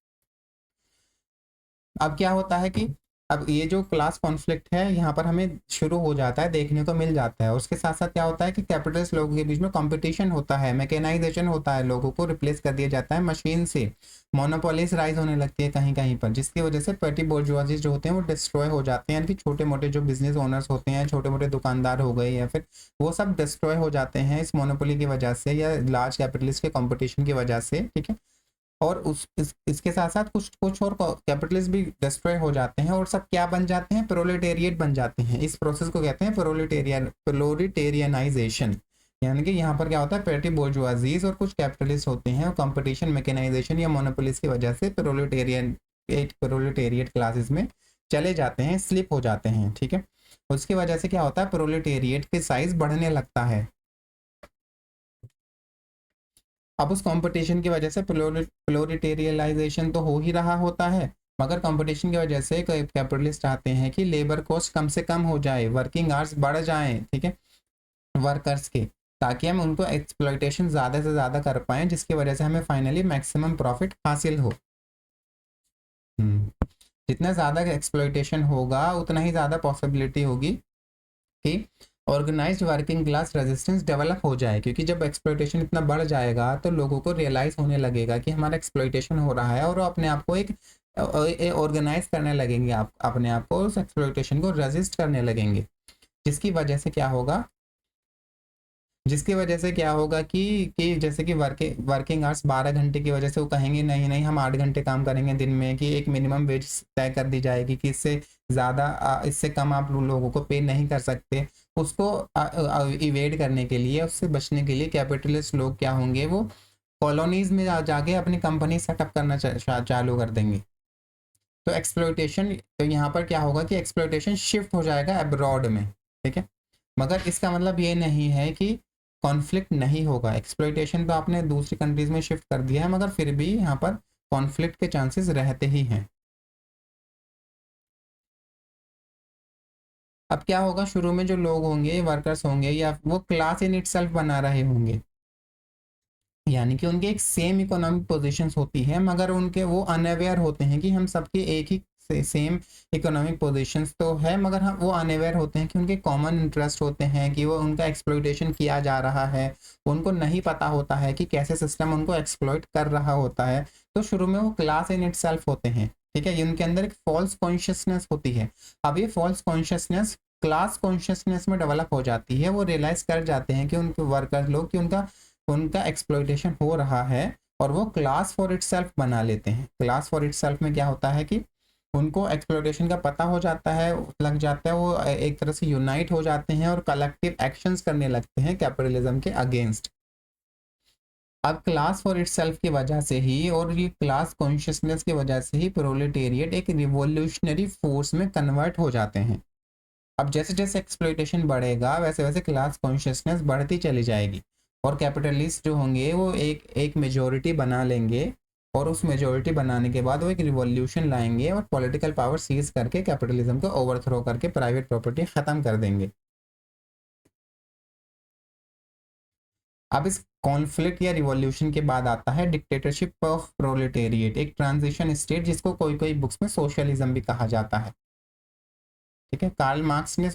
अब क्या होता है कि अब ये जो क्लास कॉन्फ्लिक्ट है यहाँ पर हमें शुरू हो जाता है, देखने को मिल जाता है। उसके साथ साथ क्या होता है कि कैपिटलिस्ट लोगों के बीच में कंपटीशन होता है, मैकेनाइजेशन होता है, लोगों को रिप्लेस कर दिया जाता है मशीन से, मोनोपोलीज राइज होने लगती है कहीं कहीं पर, जिसकी वजह से पेटी बोर्जुआजी जो होते हैं वो डिस्ट्रॉय हो जाते हैं, यानी कि छोटे मोटे जो बिजनेस ओनर्स होते हैं, छोटे मोटे दुकानदार हो गए, या फिर वो सब डिस्ट्रॉय हो जाते हैं इस मोनोपोली की वजह से या लार्ज कैपिटलिस्ट के कंपटीशन की वजह से। ठीक है। और इसके साथ साथ कुछ कुछ और कैपिटलिस्ट भी डिस्ट्रॉय हो जाते हैं, और सब क्या बन जाते हैं, प्रोलेटेरिएट बन जाते हैं। इस प्रोसेस को कहते हैं प्रोलिटेरियनाइजेशन। यानी कि यहाँ पर क्या होता है, पेटी बोर्जुआजीज और कुछ कैपिटलिस्ट होते हैं और कंपटीशन, मैकेनाइजेशन या मोनोपोलिस की वजह से प्रोलेटेरिएट क्लासेस में चले जाते हैं, स्लिप हो जाते हैं। ठीक है। उसकी वजह से क्या होता है, प्रोलेटेरिएट के साइज बढ़ने लगता है। अब उस कंपटीशन की वजह से प्लोरिटेरियलाइजेशन तो हो ही रहा होता है, मगर कंपटीशन की वजह से कैपिटलिस्ट चाहते हैं कि लेबर कॉस्ट कम से कम हो जाए, वर्किंग आवर्स बढ़ जाएं, ठीक है, वर्कर्स के, ताकि हम उनको एक्सप्लॉइटेशन ज़्यादा से ज़्यादा कर पाएं, जिसकी वजह से हमें फाइनली मैक्सिमम प्रॉफिट हासिल हो। जितना ज़्यादा एक्सप्लॉइटेशन होगा उतना ही ज़्यादा पॉसिबिलिटी होगी कि organised working class resistance develop हो जाए, क्योंकि जब एक्सप्लॉइटेशन इतना बढ़ जाएगा तो लोगों को रियलाइज होने लगेगा कि हमारा एक्सप्लॉइटेशन हो रहा है, और वो अपने आप को एक ऑर्गेनाइज करने लगेंगे, आप अपने आप को उस एक्सप्लॉइटेशन को रेजिस्ट करने लगेंगे, जिसकी वजह से क्या होगा, कि जैसे कि वर्किंग आवर्स 12 घंटे की वजह से वो कहेंगे नहीं नहीं हम 8 घंटे काम करेंगे दिन में, कि एक मिनिमम वेज तय कर दी जाएगी कि इससे ज़्यादा इससे कम आप लोगों को पे नहीं कर सकते। उसको इवेड करने के लिए, उससे बचने के लिए कैपिटलिस्ट लोग क्या होंगे, वो कॉलोनीज में जाके अपनी कंपनी सेटअप करना चालू कर देंगे। तो एक्सप्लोइटेशन, तो यहाँ पर क्या होगा कि एक्सप्लोइटेशन शिफ्ट हो जाएगा अब्रॉड में। ठीक है। मगर इसका मतलब ये नहीं है कि कॉन्फ्लिक्ट नहीं होगा। एक्सप्लोइटेशन तो आपने दूसरी कंट्रीज में शिफ्ट कर दिया है, मगर फिर भी यहाँ पर कॉन्फ्लिक्ट के चांसेस रहते ही हैं। अब क्या होगा, शुरू में जो लोग होंगे, वर्कर्स होंगे, या वो क्लास इन इटसेल्फ बना रहे होंगे, यानी कि उनके एक सेम इकोनॉमिक पोजीशंस होती है, मगर उनके वो अनअवेयर होते हैं कि हम सबके एक ही सेम इकोनॉमिक पोजीशंस तो है, मगर हम वो अनअवेयर होते हैं कि उनके कॉमन इंटरेस्ट होते हैं, कि वो उनका एक्सप्लॉइटेशन किया जा रहा है, उनको नहीं पता होता है कि कैसे सिस्टम उनको एक्सप्लॉइट कर रहा होता है। तो शुरू में वो क्लास इन इटसेल्फ होते हैं। ठीक है। ये उनके अंदर एक फॉल्स कॉन्शियसनेस होती है। अब ये फॉल्स कॉन्शियसनेस क्लास कॉन्शियसनेस में डेवलप हो जाती है। वो रियलाइज कर जाते हैं कि उनके वर्कर लोग, कि उनका उनका एक्सप्लॉइटेशन हो रहा है, और वो क्लास फॉर इटसेल्फ बना लेते हैं। क्लास फॉर इटसेल्फ में क्या होता है कि उनको एक्सप्लॉइटेशन का पता हो जाता है, लग जाता है, वो एक तरह से यूनाइट हो जाते हैं और कलेक्टिव एक्शंस करने लगते हैं कैपिटलिज्म के अगेंस्ट। अब क्लास फॉर इटसेल्फ की वजह से ही और ये क्लास कॉन्शियसनेस की वजह से ही प्रोलेटेरिएट एक रिवॉल्यूशनरी फोर्स में कन्वर्ट हो जाते हैं। अब जैसे जैसे एक्सप्लॉइटेशन बढ़ेगा वैसे वैसे क्लास कॉन्शियसनेस बढ़ती चली जाएगी, और कैपिटलिस्ट जो होंगे वो एक एक मेजोरिटी बना लेंगे, और उस मेजोरिटी बनाने के बाद वो एक रिवॉल्यूशन लाएंगे और पॉलिटिकल पावर सीज करके कैपिटलिज्म को ओवरथ्रो करके प्राइवेट प्रॉपर्टी खत्म कर देंगे। अब इस कॉन्फ्लिक्ट या रिवॉल्यूशन के बाद आता है डिक्टेटरशिप ऑफ प्रोलेटेरिएट, एक ट्रांजिशन स्टेट जिसको कोई कोई बुक्स में सोशलिज्म भी कहा जाता है। ठीक है। कार्ल मार्क्स ने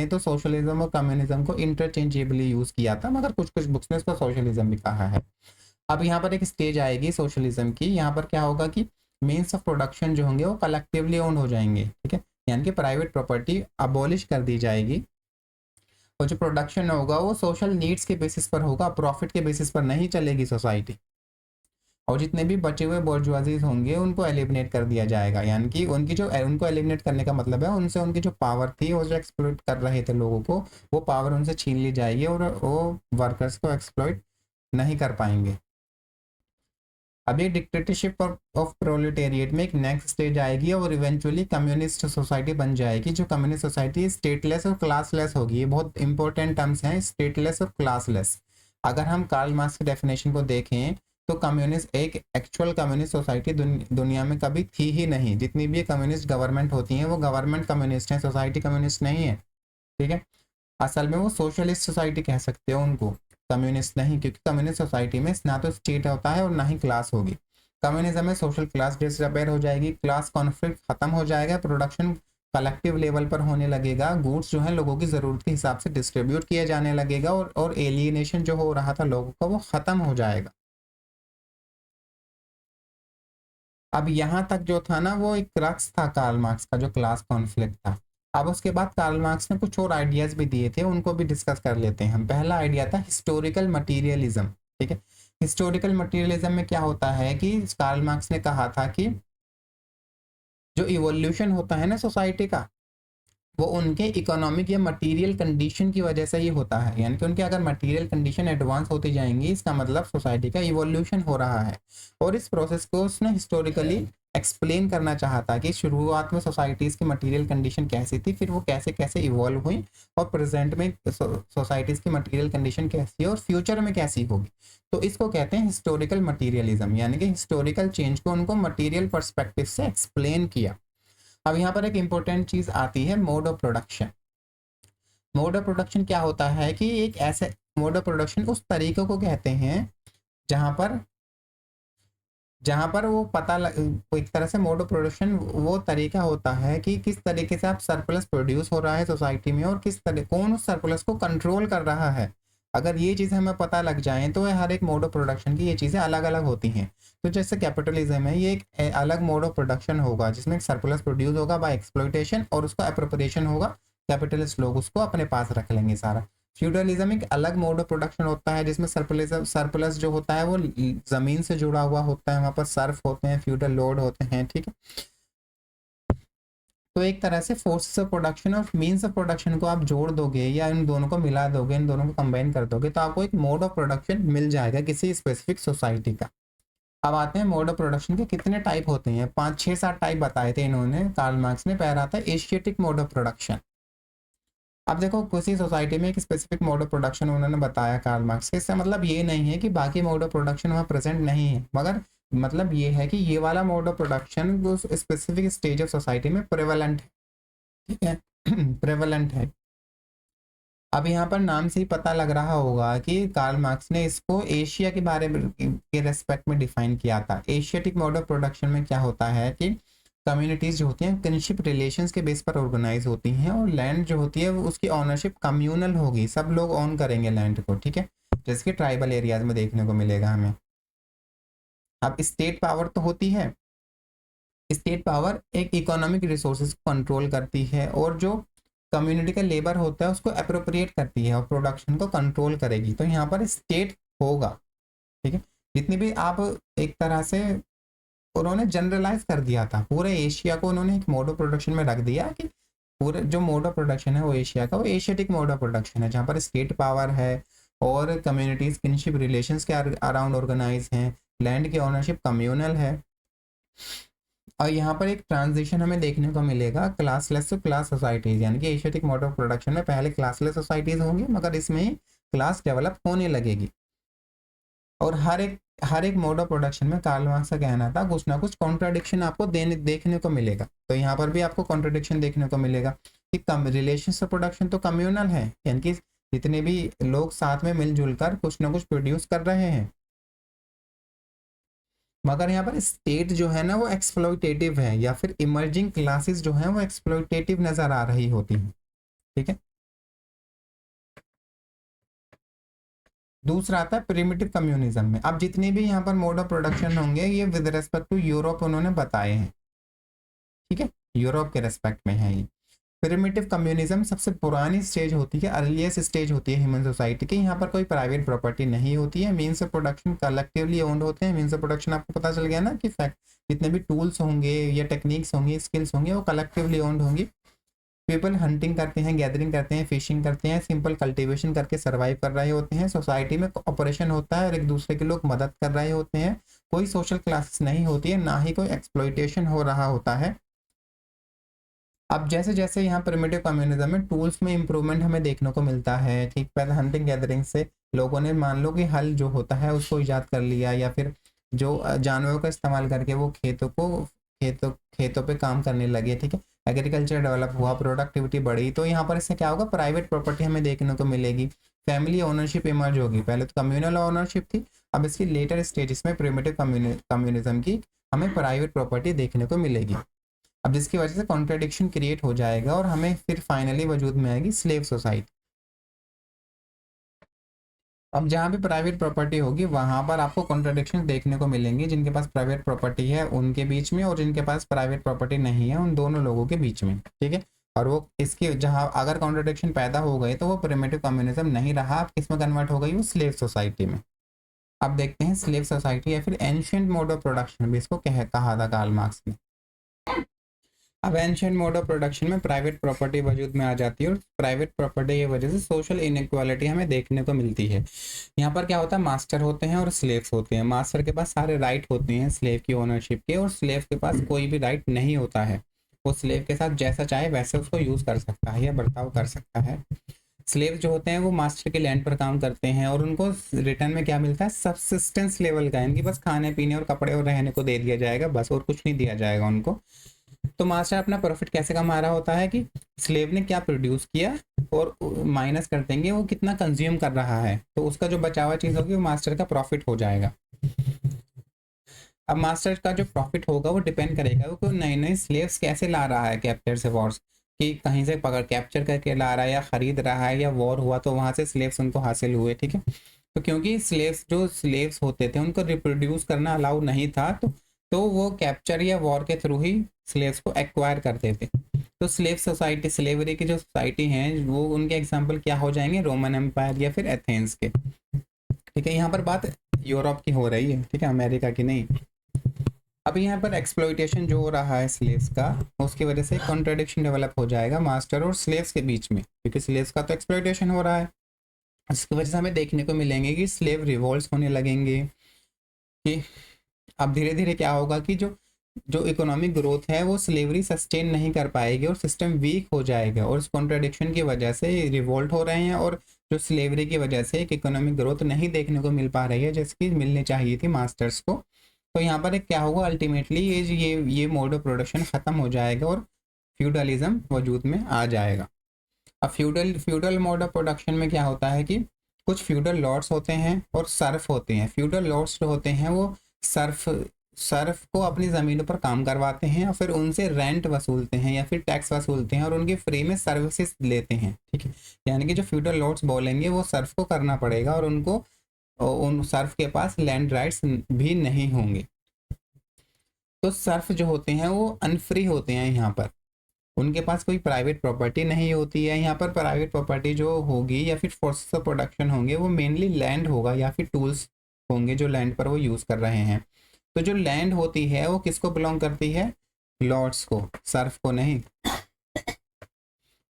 तो सोशलिज्म और कम्युनिज्म को इंटरचेंजेबली यूज किया था, मगर कुछ कुछ बुक्स में इसको सोशलिज्म भी कहा है। अब यहाँ पर एक स्टेज आएगी सोशलिज्म की। यहाँ पर क्या होगा कि मीन्स ऑफ प्रोडक्शन जो होंगे वो कलेक्टिवली ओन हो जाएंगे। ठीक है। यानी कि प्राइवेट प्रॉपर्टी अबॉलिश कर दी जाएगी, और जो प्रोडक्शन होगा वो सोशल नीड्स के बेसिस पर होगा, प्रॉफिट के बेसिस पर नहीं चलेगी सोसाइटी। और जितने भी बचे हुए बोर्जुआजीज होंगे उनको एलिमिनेट कर दिया जाएगा, यानी कि उनको एलिमिनेट करने का मतलब है उनसे उनकी जो पावर थी, वो जो एक्सप्लॉइट कर रहे थे लोगों को, वो पावर उनसे छीन ली जाएगी, और वो वर्कर्स को एक्सप्लॉइट नहीं कर पाएंगे। अब ये डिक्टेटरशिप ऑफ प्रोलेटेरिएट में एक नेक्स्ट स्टेज आएगी और इवेंचुअली कम्युनिस्ट सोसाइटी बन जाएगी, जो कम्युनिस्ट सोसाइटी स्टेटलेस और क्लासलेस होगी। ये बहुत इंपॉर्टेंट टर्म्स हैं, स्टेटलेस और क्लासलेस। अगर हम कार्ल मार्क्स की डेफिनेशन को देखें तो कम्युनिस्ट एक एक्चुअल कम्युनिस्ट सोसाइटी दुनिया में कभी थी ही नहीं। जितनी भी कम्युनिस्ट गवर्नमेंट होती हैं वो गवर्नमेंट कम्युनिस्ट हैं, सोसाइटी कम्युनिस्ट नहीं है, ठीक है। असल में वो सोशलिस्ट सोसाइटी कह सकते हो उनको, कम्युनिस्ट नहीं, क्योंकि कम्युनिस्ट सोसाइटी में ना तो स्टेट होता है और ना ही क्लास होगी। कम्युनिज्म में सोशल क्लास डिसअपेयर हो जाएगी, क्लास कॉन्फ्लिक्ट खत्म हो जाएगा, प्रोडक्शन कलेक्टिव लेवल पर होने लगेगा, गुड्स जो है लोगों की ज़रूरत के हिसाब से डिस्ट्रीब्यूट किया जाने लगेगा, और एलियनेशन जो हो रहा था लोगों का वो ख़त्म हो जाएगा। अब यहाँ तक जो था ना वो एक क्रक्स था कार्ल मार्क्स का, जो क्लास कॉन्फ्लिक्ट था। अब उसके बाद कार्ल मार्क्स ने कुछ और आइडियाज भी दिए थे, उनको भी डिस्कस कर लेते हैं हम। पहला आइडिया था हिस्टोरिकल मटीरियलिज्म, ठीक है। हिस्टोरिकल मटीरियलिज्म में क्या होता है कि कार्ल मार्क्स ने कहा था कि जो इवोल्यूशन होता है ना सोसाइटी का, वो उनके इकोनॉमिक या मटेरियल कंडीशन की वजह से ही होता है। यानी कि उनके अगर मटेरियल कंडीशन एडवांस होती जाएंगी, इसका मतलब सोसाइटी का इवोल्यूशन हो रहा है। और इस प्रोसेस को उसने हिस्टोरिकली एक्सप्लेन करना चाहता कि शुरुआत में सोसाइटीज़ की मटेरियल कंडीशन कैसी थी, फिर वो कैसे कैसे इवॉल्व हुई, और प्रेजेंट में सोसाइटीज़ की मटेरियल कंडीशन कैसी है और फ्यूचर में कैसी होगी। तो इसको कहते हैं हिस्टोरिकल मटीरियलिज्म, यानी कि हिस्टोरिकल चेंज को उनको मटीरियल पर्सपेक्टिव से एक्सप्लेन किया। अब यहाँ पर एक इंपॉर्टेंट चीज आती है, mode of production. Mode of production क्या होता है कि एक ऐसे मोड ऑफ प्रोडक्शन उस तरीके को कहते हैं जहां पर वो एक तरह से मोड ऑफ प्रोडक्शन वो तरीका होता है कि किस तरीके से आप सरप्लस प्रोड्यूस हो रहा है सोसाइटी में, और कौन उस सरप्लस को कंट्रोल कर रहा है। अगर ये चीज़ें हमें पता लग जाएं तो हर एक मोड ऑफ प्रोडक्शन की ये चीज़ें अलग अलग होती हैं। तो जैसे कैपिटलिज्म है, ये एक अलग मोड ऑफ प्रोडक्शन होगा जिसमें सरप्लस प्रोड्यूस होगा बाय एक्सप्लॉइटेशन, और उसका अप्रोप्रिएशन होगा, कैपिटलिस्ट लोग उसको अपने पास रख लेंगे सारा। फ्यूडलिज्म एक अलग मोड ऑफ प्रोडक्शन होता है जिसमें सरप्लस जो होता है वो जमीन से जुड़ा हुआ होता है, वहां पर सर्फ होते हैं, फ्यूडल लोड होते हैं, ठीक है। तो एक तरह से फोर्सेस ऑफ प्रोडक्शन और मीन्स ऑफ प्रोडक्शन को आप जोड़ दोगे या इन दोनों को मिला दोगे, इन दोनों को कंबाइन कर दोगे, तो आपको एक मोड ऑफ प्रोडक्शन मिल जाएगा किसी स्पेसिफिक सोसाइटी का। अब आते हैं मोड ऑफ प्रोडक्शन के कितने टाइप होते हैं। 5 6 7 टाइप बताए थे इन्होंने, कार्ल मार्क्स ने। पहला था एशियाटिक मोड ऑफ प्रोडक्शन। अब देखो किसी सोसाइटी में एक स्पेसिफिक मोड ऑफ प्रोडक्शन उन्होंने बताया कार्ल मार्क्स, इससे मतलब ये नहीं है कि बाकी मोड ऑफ प्रोडक्शन वहाँ प्रेजेंट नहीं है, मगर मतलब ये है कि ये वाला मोड ऑफ प्रोडक्शन उस स्पेसिफिक स्टेज ऑफ सोसाइटी में प्रेवलेंट है, ठीक है। प्रेवलेंट है। अब यहाँ पर नाम से ही पता लग रहा होगा कि कार्ल मार्क्स ने इसको एशिया के बारे में के रेस्पेक्ट में डिफाइन किया था। एशियाटिक मोड ऑफ प्रोडक्शन में क्या होता है कि कम्युनिटीज जो होती हैं किनशिप रिलेशंस के बेस पर ऑर्गेनाइज होती हैं, और लैंड जो होती है उसकी ऑनरशिप कम्यूनल होगी, सब लोग ऑन करेंगे लैंड को, ठीक है, जैसे कि ट्राइबल एरियाज में देखने को मिलेगा हमें। अब स्टेट पावर तो होती है, स्टेट पावर एक इकोनॉमिक रिसोर्सेज को कंट्रोल करती है, और जो कम्युनिटी का लेबर होता है उसको अप्रोप्रिएट करती है और प्रोडक्शन को कंट्रोल करेगी। तो यहाँ पर स्टेट होगा, ठीक है। जितनी भी आप एक तरह से उन्होंने जनरलाइज कर दिया था पूरे एशिया को, उन्होंने एक मोड ऑफ प्रोडक्शन में रख दिया कि पूरे जो मोड ऑफ प्रोडक्शन है वो एशिया का वो एशियाटिक मोड ऑफ प्रोडक्शन है, जहाँ पर स्टेट पावर है और कम्युनिटीज किनशिप रिलेशंस के अराउंड ऑर्गेनाइज हैं, लैंड की ओनरशिप कम्यूनल है। और यहाँ पर एक ट्रांजिशन हमें देखने को मिलेगा क्लासलेस टू क्लास सोसाइटीज, यानी कि एशियाटिक मोड ऑफ प्रोडक्शन में पहले क्लासलेस सोसाइटीज होंगी, मगर इसमें ही क्लास डेवलप होने लगेगी। और हर एक मोड ऑफ प्रोडक्शन में कार्ल मार्क्स का कहना था कुछ ना कुछ कॉन्ट्राडिक्शन आपको देखने को मिलेगा। तो यहाँ पर भी आपको कॉन्ट्राडिक्शन देखने को मिलेगा कि रिलेशंस ऑफ प्रोडक्शन तो कम्यूनल है, यानी कि जितने भी लोग साथ में मिलजुल कर कुछ ना कुछ प्रोड्यूस कर रहे हैं, मगर यहाँ पर स्टेट जो है ना वो एक्सप्लॉइटेटिव है, या फिर इमर्जिंग क्लासेस जो है वो एक्सप्लॉइटेटिव नजर आ रही होती है, ठीक है। दूसरा आता है प्रिमिटिव कम्युनिज्म में। अब जितने भी यहाँ पर मोड ऑफ प्रोडक्शन होंगे ये विद रेस्पेक्ट टू यूरोप उन्होंने बताए हैं, ठीक है, यूरोप के रेस्पेक्ट में है ये। प्रिमिटिव कम्युनिज्म सबसे पुरानी स्टेज होती है, अर्लीस्ट स्टेज होती है ह्यूमन सोसाइटी की। यहाँ पर कोई प्राइवेट प्रॉपर्टी नहीं होती है, means of production collectively owned होते हैं। मीन्स ऑफ प्रोडक्शन आपको पता चल गया ना कि फैक्ट जितने भी टूल्स होंगे या टेक्निक्स होंगी स्किल्स होंगे वो कलेक्टिवली ओन्ड होंगी। पीपल हंटिंग करते हैं, गैदरिंग करते हैं, फिशिंग करते हैं, सिंपल कल्टीवेशन करके सर्वाइव कर रहे होते हैं। सोसाइटी में ऑपरेशन होता है और एक दूसरे के लोग मदद कर रहे होते हैं। कोई सोशल क्लासेस नहीं होती है, ना ही कोई एक्सप्लॉइटेशन हो रहा होता है। अब जैसे जैसे यहाँ प्रिमिटिव कम्युनिज्म में टूल्स में इंप्रूवमेंट हमें देखने को मिलता है, ठीक, पहले हंटिंग गैदरिंग से लोगों ने मान लो कि हल जो होता है उसको ईजाद कर लिया, या फिर जो जानवरों का इस्तेमाल करके वो खेतों पे काम करने लगे, ठीक है। एग्रीकल्चर डेवलप हुआ, प्रोडक्टिविटी बढ़ी, तो यहाँ पर इससे क्या होगा, प्राइवेट प्रॉपर्टी हमें देखने को मिलेगी, फैमिली ओनरशिप इमर्ज होगी। पहले तो कम्युनल ओनरशिप थी, अब इसकी लेटर स्टेजेस में प्रिमिटिव कम्युनिज्म की हमें प्राइवेट प्रॉपर्टी देखने को मिलेगी। अब जिसकी वजह से कॉन्ट्रडिक्शन क्रिएट हो जाएगा और हमें फिर फाइनली वजूद में आएगी स्लेव सोसाइटी। अब जहाँ भी प्राइवेट प्रॉपर्टी होगी वहां पर आपको कॉन्ट्रडिक्शन देखने को मिलेंगे, जिनके पास प्राइवेट प्रॉपर्टी है उनके बीच में और जिनके पास प्राइवेट प्रॉपर्टी नहीं है उन दोनों लोगों के बीच में, ठीक है। और वो इसकी जहाँ अगर कॉन्ट्रडिक्शन पैदा हो गए तो वो प्रिमिटिव कम्युनिज्म नहीं रहा, अब किसमें कन्वर्ट हो गई, वो स्लेव सोसाइटी में। अब देखते हैं स्लेव सोसाइटी या फिर एंशिएंट मोड ऑफ प्रोडक्शन भी इसको कहा था कार्ल मार्क्स ने। अब एंशिएंट मोड ऑफ प्रोडक्शन में प्राइवेट प्रॉपर्टी वजूद में आ जाती है और प्राइवेट प्रॉपर्टी की वजह से सोशल इनइक्वालिटी हमें देखने को मिलती है। यहाँ पर क्या होता है, मास्टर होते हैं और स्लेव्स होते हैं। मास्टर के पास सारे राइट होते हैं स्लेव की ओनरशिप के, और स्लेव के पास कोई भी राइट नहीं होता है। वो स्लेव के साथ जैसा चाहे वैसे उसको यूज कर सकता है या बर्ताव कर सकता है। स्लेव जो होते हैं वो मास्टर के लैंड पर काम करते हैं और उनको रिटर्न में क्या मिलता है, सब्सिस्टेंस लेवल का, इनकी बस खाने पीने और कपड़े और रहने को दे दिया जाएगा, बस और कुछ नहीं दिया जाएगा उनको। तो मास्टर अपना प्रॉफिट कैसे कमा रहा होता है कि स्लेव ने क्या प्रोड्यूस किया और माइनस कर देंगे वो कितना कंज्यूम कर रहा है, तो उसका जो बचा हुआ चीज होगी वो मास्टर का प्रॉफिट हो जाएगा। अब मास्टर का जो प्रॉफिट होगा वो डिपेंड करेगा वो नए नए स्लेव्स कैसे ला रहा है कैप्चर से, वॉर्स कि कहीं से पकड़ कैप्चर करके ला रहा है या खरीद रहा है, या वॉर हुआ तो वहां से स्लेव्स उनको हासिल हुए, ठीक है। तो क्योंकि स्लेव्स होते थे उनको रिप्रोड्यूस करना अलाउ नहीं था, तो वो कैप्चर या वॉर के थ्रू ही स्लेव्स को एक्वायर करते थे। तो स्लेव सोसाइटी, स्लेवरी की जो सोसाइटी हैं वो उनके एग्जांपल क्या हो जाएंगे, रोमन एम्पायर या फिर एथेंस के, ठीक है। यहाँ पर बात यूरोप की हो रही है, ठीक है, अमेरिका की नहीं। अब यहाँ पर एक्सप्लॉइटेशन जो हो रहा है स्लेव्स का, उसकी वजह से कॉन्ट्रडिक्शन डेवलप हो जाएगा मास्टर और स्लेव्स के बीच में, क्योंकि स्लेव्स का तो एक्सप्लॉइटेशन हो रहा है। इसकी वजह से हमें देखने को मिलेंगे कि स्लेव रिवॉल्ट्स होने लगेंगे, कि अब धीरे धीरे क्या होगा कि जो इकोनॉमिक ग्रोथ है वो स्लेवरी सस्टेन नहीं कर पाएगी और सिस्टम वीक हो जाएगा, और इस कॉन्ट्रडिक्शन की वजह से रिवोल्ट हो रहे हैं और जो स्लेवरी की वजह से एक इकोनॉमिक ग्रोथ नहीं देखने को मिल पा रही है जिसकी मिलनी चाहिए थी मास्टर्स को। तो यहाँ पर क्या होगा, अल्टीमेटली ये मोड ऑफ प्रोडक्शन खत्म हो जाएगा और फ्यूडलिज्म वजूद में आ जाएगा। अब फ्यूडल मोड ऑफ प्रोडक्शन में क्या होता है कि कुछ फ्यूडल लॉर्ड्स होते हैं और सर्फ होते हैं। फ्यूडल लॉर्ड्स जो होते हैं वो सर्फ को अपनी ज़मीनों पर काम करवाते हैं और फिर उनसे रेंट वसूलते हैं या फिर टैक्स वसूलते हैं और उनकी फ्री में सर्विसेज लेते हैं, ठीक है। यानी कि जो फ्यूडल लॉर्ड्स बोलेंगे वो सर्फ को करना पड़ेगा और उन सर्फ के पास लैंड राइट्स भी नहीं होंगे। तो सर्फ जो होते हैं वो अनफ्री होते हैं, यहाँ पर उनके पास कोई प्राइवेट प्रॉपर्टी नहीं होती है। यहाँ पर प्राइवेट प्रॉपर्टी जो होगी या फिर फोर्सेस ऑफ प्रोडक्शन होंगे वो मेनली लैंड होगा या फिर टूल्स होंगे जो लैंड पर वो यूज़ कर रहे हैं। तो जो लैंड होती है वो किसको बिलोंग करती है, लॉर्ड्स को, सर्फ को नहीं।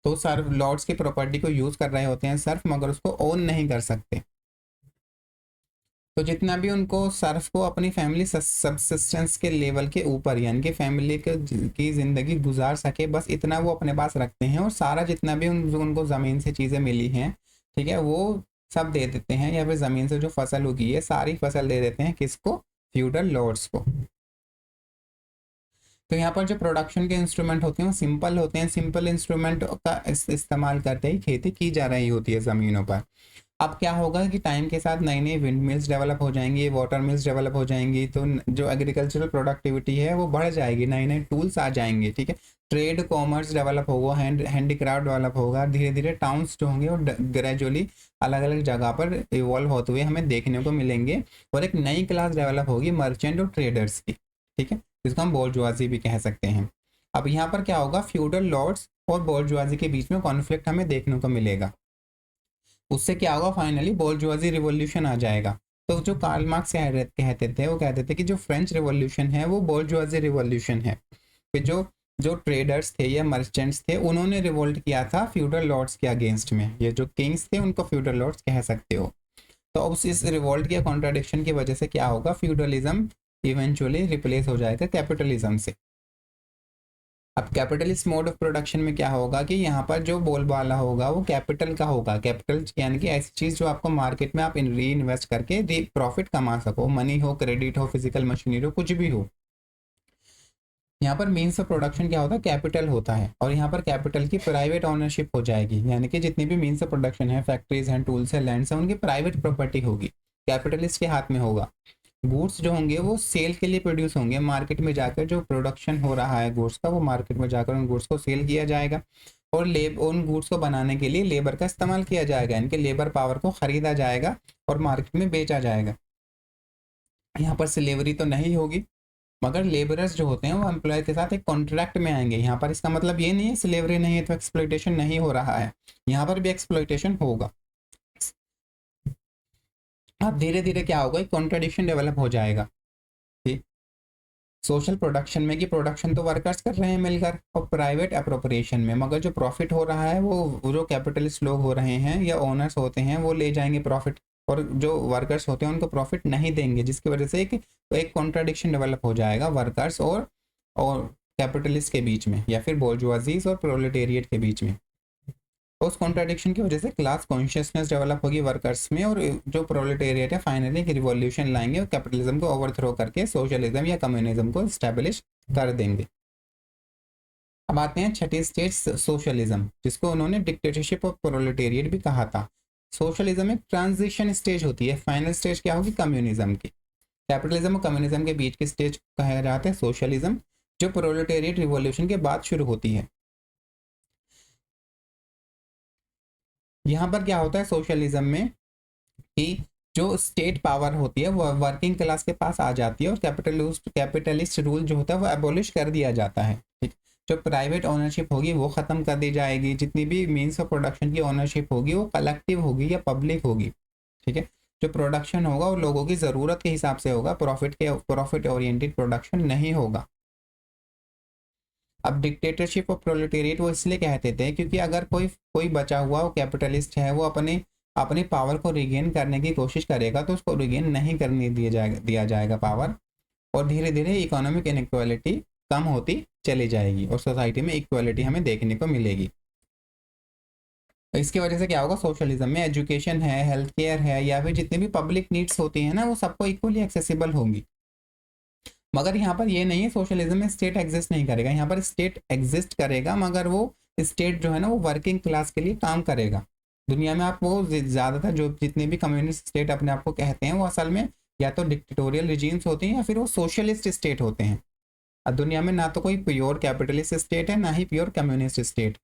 तो सर्फ लॉर्ड्स की प्रॉपर्टी को यूज़ कर रहे होते हैं सर्फ, मगर उसको ओन नहीं कर सकते। तो जितना भी उनको सर्फ को अपनी फैमिली सब्सिस्टेंस के लेवल के ऊपर यानी कि फैमिली की ज़िंदगी गुजार सके बस इतना वो अपने पास रखते हैं, और सारा जितना भी उनको ज़मीन से चीज़ें मिली हैं, ठीक है, वो सब दे देते हैं, या फिर ज़मीन से जो फसल उगी है सारी फसल दे देते हैं किसको, फ्यूडल लॉर्ड्स को। तो यहाँ पर जो प्रोडक्शन के इंस्ट्रूमेंट होते हैं वो सिंपल होते हैं। सिंपल इंस्ट्रूमेंट का इस्तेमाल करते ही खेती की जा रही होती है ज़मीनों पर। अब क्या होगा कि टाइम के साथ नई नई विंड मिल्स डेवलप हो जाएंगी, वाटर मिल्स डेवलप हो जाएंगी, तो जो एग्रीकल्चरल प्रोडक्टिविटी है वो बढ़ जाएगी, नए नए टूल्स आ जाएंगे, ठीक है। ट्रेड कॉमर्स डेवलप होगा, हैंडीक्राफ्ट डेवलप होगा, धीरे धीरे टाउन्स जो होंगे वो ग्रेजुअली अलग अलग जगह पर इवॉल्व होते हुए हमें देखने को मिलेंगे, और एक नई क्लास डेवलप होगी मर्चेंट और ट्रेडर्स की, ठीक है, जिसको हम बोर्जुआजी भी कह सकते हैं। अब यहाँ पर क्या होगा, फ्यूडल लॉर्ड्स और बोर्जुआजी के बीच में कॉन्फ्लिक्ट हमें देखने को मिलेगा। उससे क्या होगा, फाइनली बोर्जुआजी रिवॉल्यूशन आ जाएगा। तो जो कार्ल मार्क्स कहते थे वो कहते थे कि जो फ्रेंच रिवॉल्यूशन है वो बोर्जुआजी रिवॉल्यूशन है। फिर जो जो ट्रेडर्स थे या मर्चेंट्स थे उन्होंने रिवोल्ट किया था फ्यूडल लॉर्ड्स के अगेंस्ट में। ये जो किंग्स थे उनको फ्यूडल लॉर्ड्स कह सकते हो। तो अब इस रिवोल्ट या कॉन्ट्राडिक्शन की वजह से क्या होगा, फ्यूडलिज्म इवेंचुअली रिप्लेस हो जाएगा कैपिटलिज्म से। अब कैपिटलिस्ट मोड ऑफ प्रोडक्शन में क्या होगा कि यहाँ पर जो बोलबाला होगा वो कैपिटल का होगा। कैपिटल यानी कि ऐसी चीज जो आपको मार्केट में आप री इन्वेस्ट करके प्रॉफिट कमा सको, मनी हो, क्रेडिट हो, फिजिकल मशीनरी हो, कुछ भी हो। यहाँ पर मीन्स ऑफ प्रोडक्शन क्या होता है, कैपिटल होता है। और यहाँ पर कैपिटल की प्राइवेट ओनरशिप हो जाएगी, यानी कि जितनी भी मीन्स ऑफ प्रोडक्शन है, फैक्ट्रीज हैं, टूल्स हैं, लैंड्स हैं, उनकी प्राइवेट प्रॉपर्टी होगी, कैपिटलिस्ट के हाथ में होगा। गुड्स जो होंगे वो सेल के लिए प्रोड्यूस होंगे, मार्केट में जाकर जो प्रोडक्शन हो रहा है गुड्स का वो मार्केट में जाकर उन गुड्स को सेल किया जाएगा। और उन गुड्स को बनाने के लिए लेबर का इस्तेमाल किया जाएगा, इनके लेबर पावर को खरीदा जाएगा और मार्केट में बेचा जाएगा। यहाँ पर स्लेवरी तो नहीं होगी, मगर लेबरर्स जो होते हैं वो एम्प्लॉयर के साथ एक कॉन्ट्रैक्ट में आएंगे। यहाँ पर इसका मतलब ये नहीं है स्लेवरी नहीं है तो एक्सप्लॉइटेशन नहीं हो रहा है, यहाँ पर भी एक्सप्लॉइटेशन होगा। अब धीरे धीरे क्या होगा, एक कॉन्ट्राडिक्शन डेवलप हो जाएगा। ठीक, सोशल प्रोडक्शन में कि प्रोडक्शन तो वर्कर्स कर रहे हैं मिलकर, और प्राइवेट अप्रोप्रिएशन में मगर जो प्रॉफिट हो रहा है वो जो कैपिटलिस्ट लोग हो रहे हैं या ओनर्स होते हैं वो ले जाएंगे प्रॉफिट, और जो वर्कर्स होते हैं उनको प्रॉफिट नहीं देंगे, जिसकी वजह से एक कॉन्ट्राडिक्शन डेवलप हो जाएगा वर्कर्स और कैपिटलिस्ट के बीच में, या फिर बोर्जुआजीज और प्रोलेटेरिएट के बीच में। उस कॉन्ट्राडिक्शन की वजह से क्लास कॉन्शियसनेस डेवलप होगी वर्कर्स में, और जो प्रोलेटेरिएट है फाइनली एक रिवॉल्यूशन लाएंगे और कैपिटलिज्म को ओवरथ्रो करके सोशलिज्म या कम्युनिज्म को स्टैब्लिश कर देंगे। अब आते हैं छठी स्टेज, सोशलिज्म, जिसको उन्होंने डिक्टेटरशिप ऑफ प्रोलेटेरिएट भी कहा था। सोशलिज्म एक ट्रांजिशन स्टेज होती है, फाइनल स्टेज क्या होगी, कम्युनिज्म की। कैपिटलिज्म और कम्युनिज्म के बीच की स्टेज कहा जाता है सोशलिज्म, जो प्रोलेटेरिएट रिवॉल्यूशन के बाद शुरू होती है। यहाँ पर क्या होता है सोशलिज्म में कि जो स्टेट पावर होती है वो वर्किंग क्लास के पास आ जाती है, और कैपिटलिस्ट रूल जो होता है वो एबोलिश कर दिया जाता है। ठीक, जो प्राइवेट ओनरशिप होगी वो खत्म कर दी जाएगी, जितनी भी मीन्स ऑफ प्रोडक्शन की ओनरशिप होगी वो कलेक्टिव होगी या पब्लिक होगी। ठीक है, जो प्रोडक्शन होगा वो लोगों की ज़रूरत के हिसाब से होगा, प्रॉफिट ओरिएंटेड प्रोडक्शन नहीं होगा। अब डिक्टेटरशिप ऑफ प्रोलेटेरिएट वो इसलिए कहते थे क्योंकि अगर कोई बचा हुआ वो कैपिटलिस्ट है वो अपनी पावर को रिगेन करने की कोशिश करेगा तो उसको रिगेन नहीं करने दिया जाएगा पावर, और धीरे धीरे इकोनॉमिक इनइक्वालिटी कम होती चली जाएगी और सोसाइटी में इक्वालिटी हमें देखने को मिलेगी। इसकी वजह से क्या होगा, सोशलिज्म में एजुकेशन है, हेल्थ केयर है, या फिर जितनी भी पब्लिक नीड्स होती हैं ना वो सबको इक्वली एक्सेसिबल होंगी। मगर यहाँ पर ये नहीं है सोशलिज्म में स्टेट एग्जिस्ट नहीं करेगा, यहाँ पर स्टेट एग्जिस्ट करेगा, मगर वो स्टेट जो है ना वो वर्किंग क्लास के लिए काम करेगा। दुनिया में आप वो ज़्यादातर जो जितने भी कम्युनिस्ट स्टेट अपने आप को कहते हैं वो असल में या तो डिक्टेटोरियल रिजीम्स होते हैं या फिर वो सोशलिस्ट स्टेट होते हैं। अब दुनिया में ना तो कोई प्योर कैपिटलिस्ट स्टेट है ना ही प्योर कम्युनिस्ट स्टेट।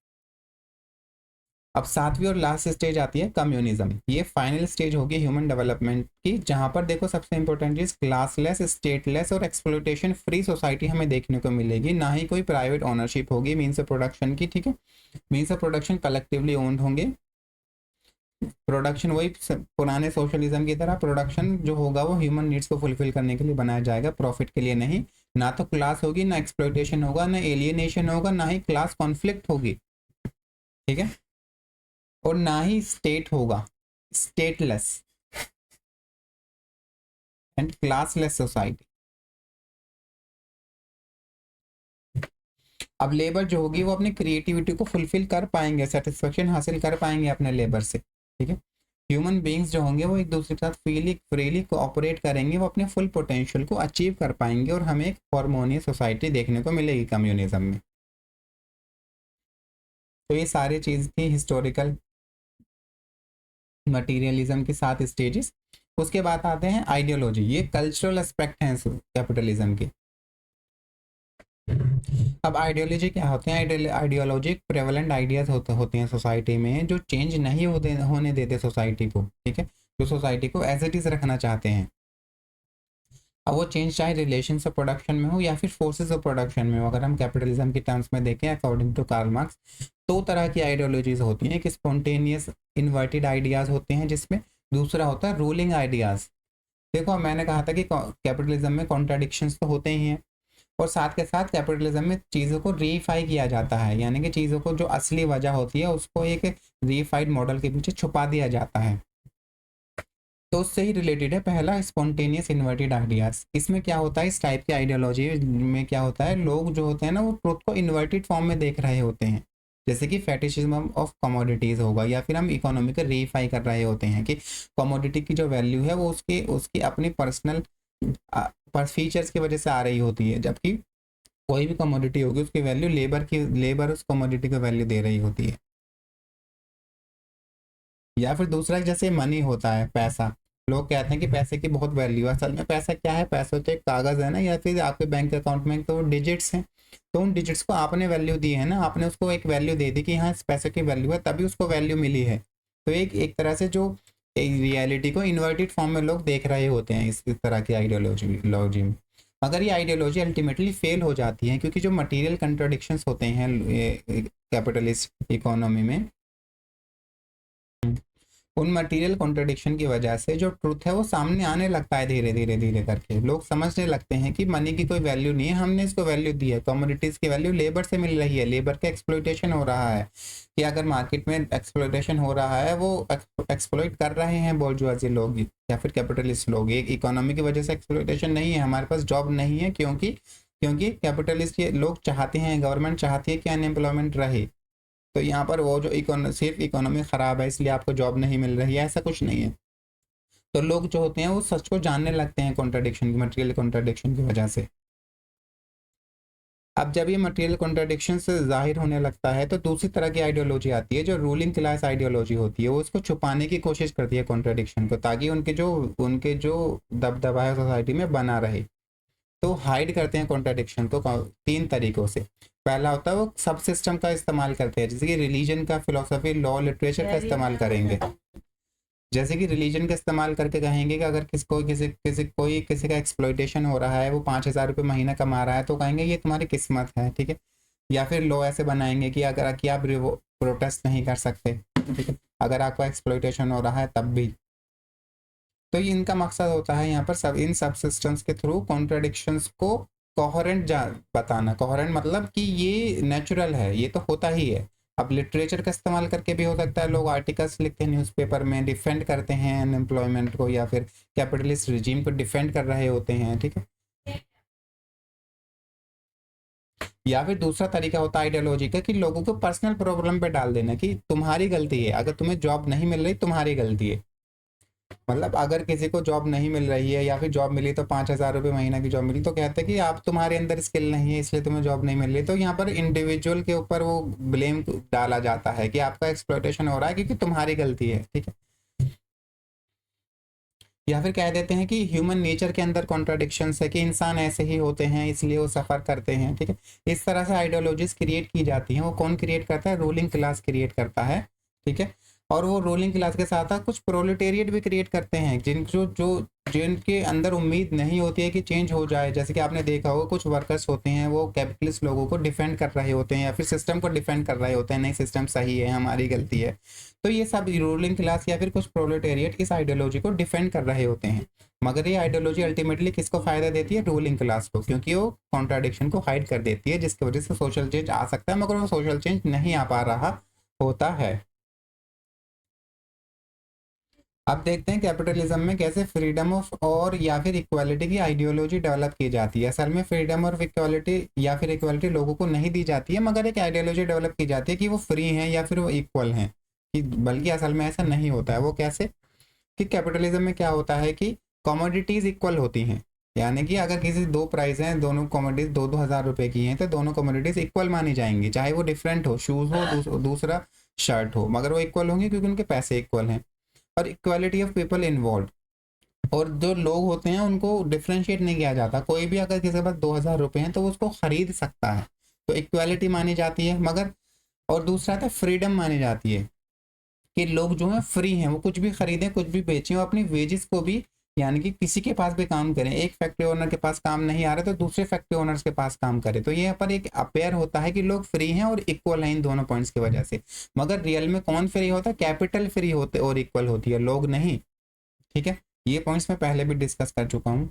अब सातवीं और लास्ट स्टेज आती है कम्युनिज्म। ये फाइनल स्टेज होगी ह्यूमन डेवलपमेंट की, जहां पर देखो सबसे इंपॉर्टेंट चीज क्लासलेस, स्टेटलेस और एक्सप्लॉयटेशन फ्री सोसाइटी हमें देखने को मिलेगी। ना ही कोई प्राइवेट ओनरशिप होगी मीन्स ऑफ प्रोडक्शन की। ठीक है, means of production collectively owned होंगे। प्रोडक्शन वही पुराने सोशलिज्म की तरह प्रोडक्शन जो होगा वो ह्यूमन नीड्स को फुलफिल करने के लिए बनाया जाएगा, प्रॉफिट के लिए नहीं। ना तो क्लास होगी, ना एक्सप्लॉयटेशन होगा, ना एलियनेशन होगा, ना ही क्लास कॉन्फ्लिक्ट होगी। ठीक है, और ना ही स्टेट होगा, स्टेटलेस एंड क्लासलेस सोसाइटी। अब लेबर जो होगी वो अपनी क्रिएटिविटी को फुलफिल कर पाएंगे, सेटिस्फेक्शन हासिल कर पाएंगे अपने लेबर से। ठीक है, ह्यूमन बींग्स जो होंगे वो एक दूसरे के साथ फ्रीली कोऑपरेट करेंगे, वो अपने फुल पोटेंशियल को अचीव कर पाएंगे, और हमें एक हार्मोनियस सोसाइटी देखने को मिलेगी कम्युनिज्म में। तो ये सारी चीज़ थी हिस्टोरिकल मटीरियलिज्म के 7 स्टेजेस। उसके बाद आते हैं आइडियोलॉजी, ये कल्चरल एस्पेक्ट हैं कैपिटलिज्म के। अब आइडियोलॉजी क्या होते हैं, आइडियोलॉजी प्रेवलेंट आइडियाज होते हैं सोसाइटी में जो चेंज नहीं होने देते सोसाइटी को। ठीक है, जो सोसाइटी को एज इट इज रखना चाहते हैं। अब वो चेंज चाहे रिलेशंस ऑफ प्रोडक्शन में हो या फिर फोर्सेस ऑफ प्रोडक्शन में हो। अगर हम कैपिटलिज्म के टर्म्स में देखें अकॉर्डिंग टू कार्ल मार्क्स, 2 तरह की आइडियोलॉजीज होती हैं। एक स्पॉन्टेनियस इन्वर्टेड आइडियाज होते हैं जिसमें, दूसरा होता है रूलिंग आइडियाज। देखो मैंने कहा था कि कैपिटलिज्म में कॉन्ट्राडिक्शंस तो होते ही हैं, और साथ के साथ कैपिटलिज्म में चीज़ों को रीफाई किया जाता है, यानी कि चीज़ों को जो असली वजह होती है उसको एक रीफाइड मॉडल के पीछे छुपा दिया जाता है। तो उससे ही रिलेटेड है पहला, स्पॉन्टेनियस इन्वर्टेड आइडियाज। इसमें क्या होता है, इस टाइप की आइडियोलॉजी में क्या होता है, लोग जो होते हैं ना वो ट्रुथ को इन्वर्टेड फॉर्म में देख रहे होते हैं, जैसे कि फेटिशिज्म ऑफ कमोडिटीज होगा, या फिर हम इकोनॉमी को रीफाई कर रहे होते हैं कि कमोडिटी की जो वैल्यू है वो उसकी उसकी अपनी पर्सनल फीचर्स की वजह से आ रही होती है, जबकि कोई भी कमोडिटी होगी उसकी वैल्यू लेबर उस कमोडिटी को वैल्यू दे रही होती है। या फिर दूसरा जैसे मनी होता है, पैसा, लोग कहते हैं कि पैसे की बहुत वैल्यू है, असल में पैसा क्या है, पैसा तो एक कागज है ना, या फिर आपके बैंक अकाउंट में तो डिजिट्स हैं, तो उन डिजिट्स को आपने वैल्यू दी है ना, आपने उसको एक वैल्यू दे दी कि हाँ इस पैसे की वैल्यू है, तभी उसको वैल्यू मिली है। तो एक एक तरह से जो रियलिटी को इन्वर्टेड फॉर्म में लोग देख रहे होते हैं इस तरह की आइडियोलॉजी में। मगर ये आइडियोलॉजी अल्टीमेटली फेल हो जाती है, क्योंकि जो मटेरियल कंट्रोडिक्शंस होते हैं कैपिटलिस्ट इकोनॉमी में, उन मटेरियल कॉन्ट्रडिक्शन की वजह से जो ट्रुथ है वो सामने आने लगता है, धीरे धीरे धीरे करके लोग समझने लगते हैं कि मनी की कोई वैल्यू नहीं है, हमने इसको वैल्यू दी है, कमोडिटीज की वैल्यू लेबर से मिल रही है, लेबर का एक्सप्लॉइटेशन हो रहा है, कि अगर मार्केट में एक्सप्लॉइटेशन हो रहा है वो एक्सप्लॉइट कर रहे हैं बोर्जुआजी लोग या फिर कैपिटलिस्ट लोग। एक इकोनॉमी की वजह से एक्सप्लॉइटेशन नहीं है, हमारे पास जॉब नहीं है, क्योंकि क्योंकि कैपिटलिस्ट लोग चाहते हैं, गवर्नमेंट चाहती है कि अनएम्प्लॉयमेंट रहे। तो यहाँ पर वो जो सिर्फ इकोनॉमी ख़राब है इसलिए आपको जॉब नहीं मिल रही है, ऐसा कुछ नहीं है। तो लोग जो होते हैं वो सच को जानने लगते हैं कॉन्ट्राडिक्शन की, मटेरियल कॉन्ट्राडिक्शन की वजह से। अब जब ये मटेरियल कॉन्ट्राडिक्शन से जाहिर होने लगता है तो दूसरी तरह की आइडियोलॉजी आती है, जो रूलिंग क्लास आइडियोलॉजी होती है, वो उसको छुपाने की कोशिश करती है कॉन्ट्राडिक्शन को, ताकि उनके जो दबदबा है सोसाइटी में बना रहे। तो हाइड करते हैं कॉन्ट्राडिक्शन को तीन तरीकों से। पहला होता है वो सब सिस्टम का इस्तेमाल करते हैं, जैसे कि रिलीजन का, फिलोसफी, लॉ, लिटरेचर का इस्तेमाल करेंगे। जैसे कि रिलीजन का इस्तेमाल करके कहेंगे कि अगर किसी का एक्सप्लॉइटेशन हो रहा है, वो 5,000 रुपये महीना कमा रहा है, तो कहेंगे ये तुम्हारी किस्मत है, ठीक है। या फिर लॉ ऐसे बनाएंगे कि अगर कि आप प्रोटेस्ट नहीं कर सकते, ठीक है, अगर आपका एक्सप्लॉइटेशन हो रहा है तब भी। तो ये इनका मकसद होता है यहाँ पर इन सब सिस्टम्स के थ्रू कॉन्ट्राडिक्शंस को कोहेरेंट बताना। कोहेरेंट मतलब कि ये नेचुरल है, ये तो होता ही है। अब लिटरेचर का इस्तेमाल करके भी हो सकता है, लोग आर्टिकल्स लिखते हैं न्यूज़पेपर में, डिफेंड करते हैं अनएम्प्लॉयमेंट को, या फिर कैपिटलिस्ट रिजीम को डिफेंड कर रहे होते हैं, ठीक है। या फिर दूसरा तरीका होता है आइडियोलॉजी का, कि लोगों को पर्सनल प्रॉब्लम पे डाल देना कि तुम्हारी गलती है, अगर तुम्हें जॉब नहीं मिल रही तुम्हारी गलती है। मतलब अगर किसी को जॉब नहीं मिल रही है, या फिर जॉब मिली तो 5,000 रुपये महीना की जॉब मिली, तो कहते हैं कि आप, तुम्हारे अंदर स्किल नहीं है इसलिए तुम्हें जॉब नहीं मिल रही। तो यहाँ पर इंडिविजुअल के ऊपर वो ब्लेम डाला जाता है कि आपका एक्सप्लॉइटेशन हो रहा है क्योंकि तुम्हारी गलती है, ठीक है। या फिर कह देते हैं कि ह्यूमन नेचर के अंदर कॉन्ट्राडिक्शंस है, कि इंसान ऐसे ही होते हैं इसलिए वो सफ़र करते हैं, ठीक है। इस तरह से आइडियोलॉजीज क्रिएट की जाती हैं। वो कौन क्रिएट करता है, रूलिंग क्लास क्रिएट करता है, ठीक है। और वो रूलिंग क्लास के साथ साथ कुछ प्रोलेटेरिएट भी क्रिएट करते हैं, जिनके अंदर उम्मीद नहीं होती है कि चेंज हो जाए। जैसे कि आपने देखा होगा कुछ वर्कर्स होते हैं वो कैपिटलिस्ट लोगों को डिफेंड कर रहे होते हैं, या फिर सिस्टम को डिफेंड कर रहे होते हैं, नहीं सिस्टम सही है, हमारी गलती है। तो ये सब रूलिंग क्लास या फिर कुछ प्रोलेटेरिएट इस आइडियोलॉजी को डिफेंड कर रहे होते हैं। मगर ये आइडियोलॉजी अल्टीमेटली किसको फायदा देती है, रूलिंग क्लास को, क्योंकि वो कॉन्ट्राडिक्शन को हाइड कर देती है, जिसकी वजह से सोशल चेंज आ सकता है, मगर वो सोशल चेंज नहीं आ पा रहा होता है। अब देखते हैं कैपिटलिज्म में कैसे फ्रीडम ऑफ और या फिर इक्वालिटी की आइडियोलॉजी डेवलप की जाती है। असल में फ्रीडम और इक्वालिटी या फिर इक्वालिटी लोगों को नहीं दी जाती है, मगर एक आइडियोलॉजी डेवलप की जाती है कि वो फ्री हैं या फिर वो इक्वल हैं, कि बल्कि असल में ऐसा नहीं होता है। वो कैसे, कि कैपिटलिज्म में क्या होता है कि कमोडिटीज़ इक्वल होती हैं, यानी कि अगर किसी दो प्राइस हैं, दोनों कमोडिटीज 2,000 रुपये की हैं, तो दोनों कमोडिटीज इक्वल मानी जाएंगी, चाहे वो डिफरेंट हो, शूज़ हो दूसरा शर्ट हो, मगर वो इक्वल होंगे क्योंकि उनके पैसे इक्वल हैं। और इक्वालिटी ऑफ पीपल इन्वॉल्व, और जो लोग होते हैं उनको डिफ्रेंशिएट नहीं किया जाता, कोई भी अगर किसी के पास 2,000 रुपये हैं तो वो उसको खरीद सकता है, तो इक्वालिटी मानी जाती है। मगर और दूसरा था फ्रीडम मानी जाती है, कि लोग जो हैं फ्री हैं, वो कुछ भी खरीदें कुछ भी बेचें, और अपनी वेजेस को भी, यानी कि किसी के पास भी काम करें, एक फैक्ट्री ओनर के पास काम नहीं आ रहा तो दूसरे फैक्ट्री ओनर्स के पास काम करें। तो यहाँ पर एक अपेयर होता है कि लोग फ्री हैं और इक्वल हैं इन दोनों पॉइंट्स की वजह से। मगर रियल में कौन फ्री होता है, कैपिटल फ्री होते और इक्वल होती है, लोग नहीं, ठीक है। ये पॉइंट्स मैं पहले भी डिस्कस कर चुका हूँ।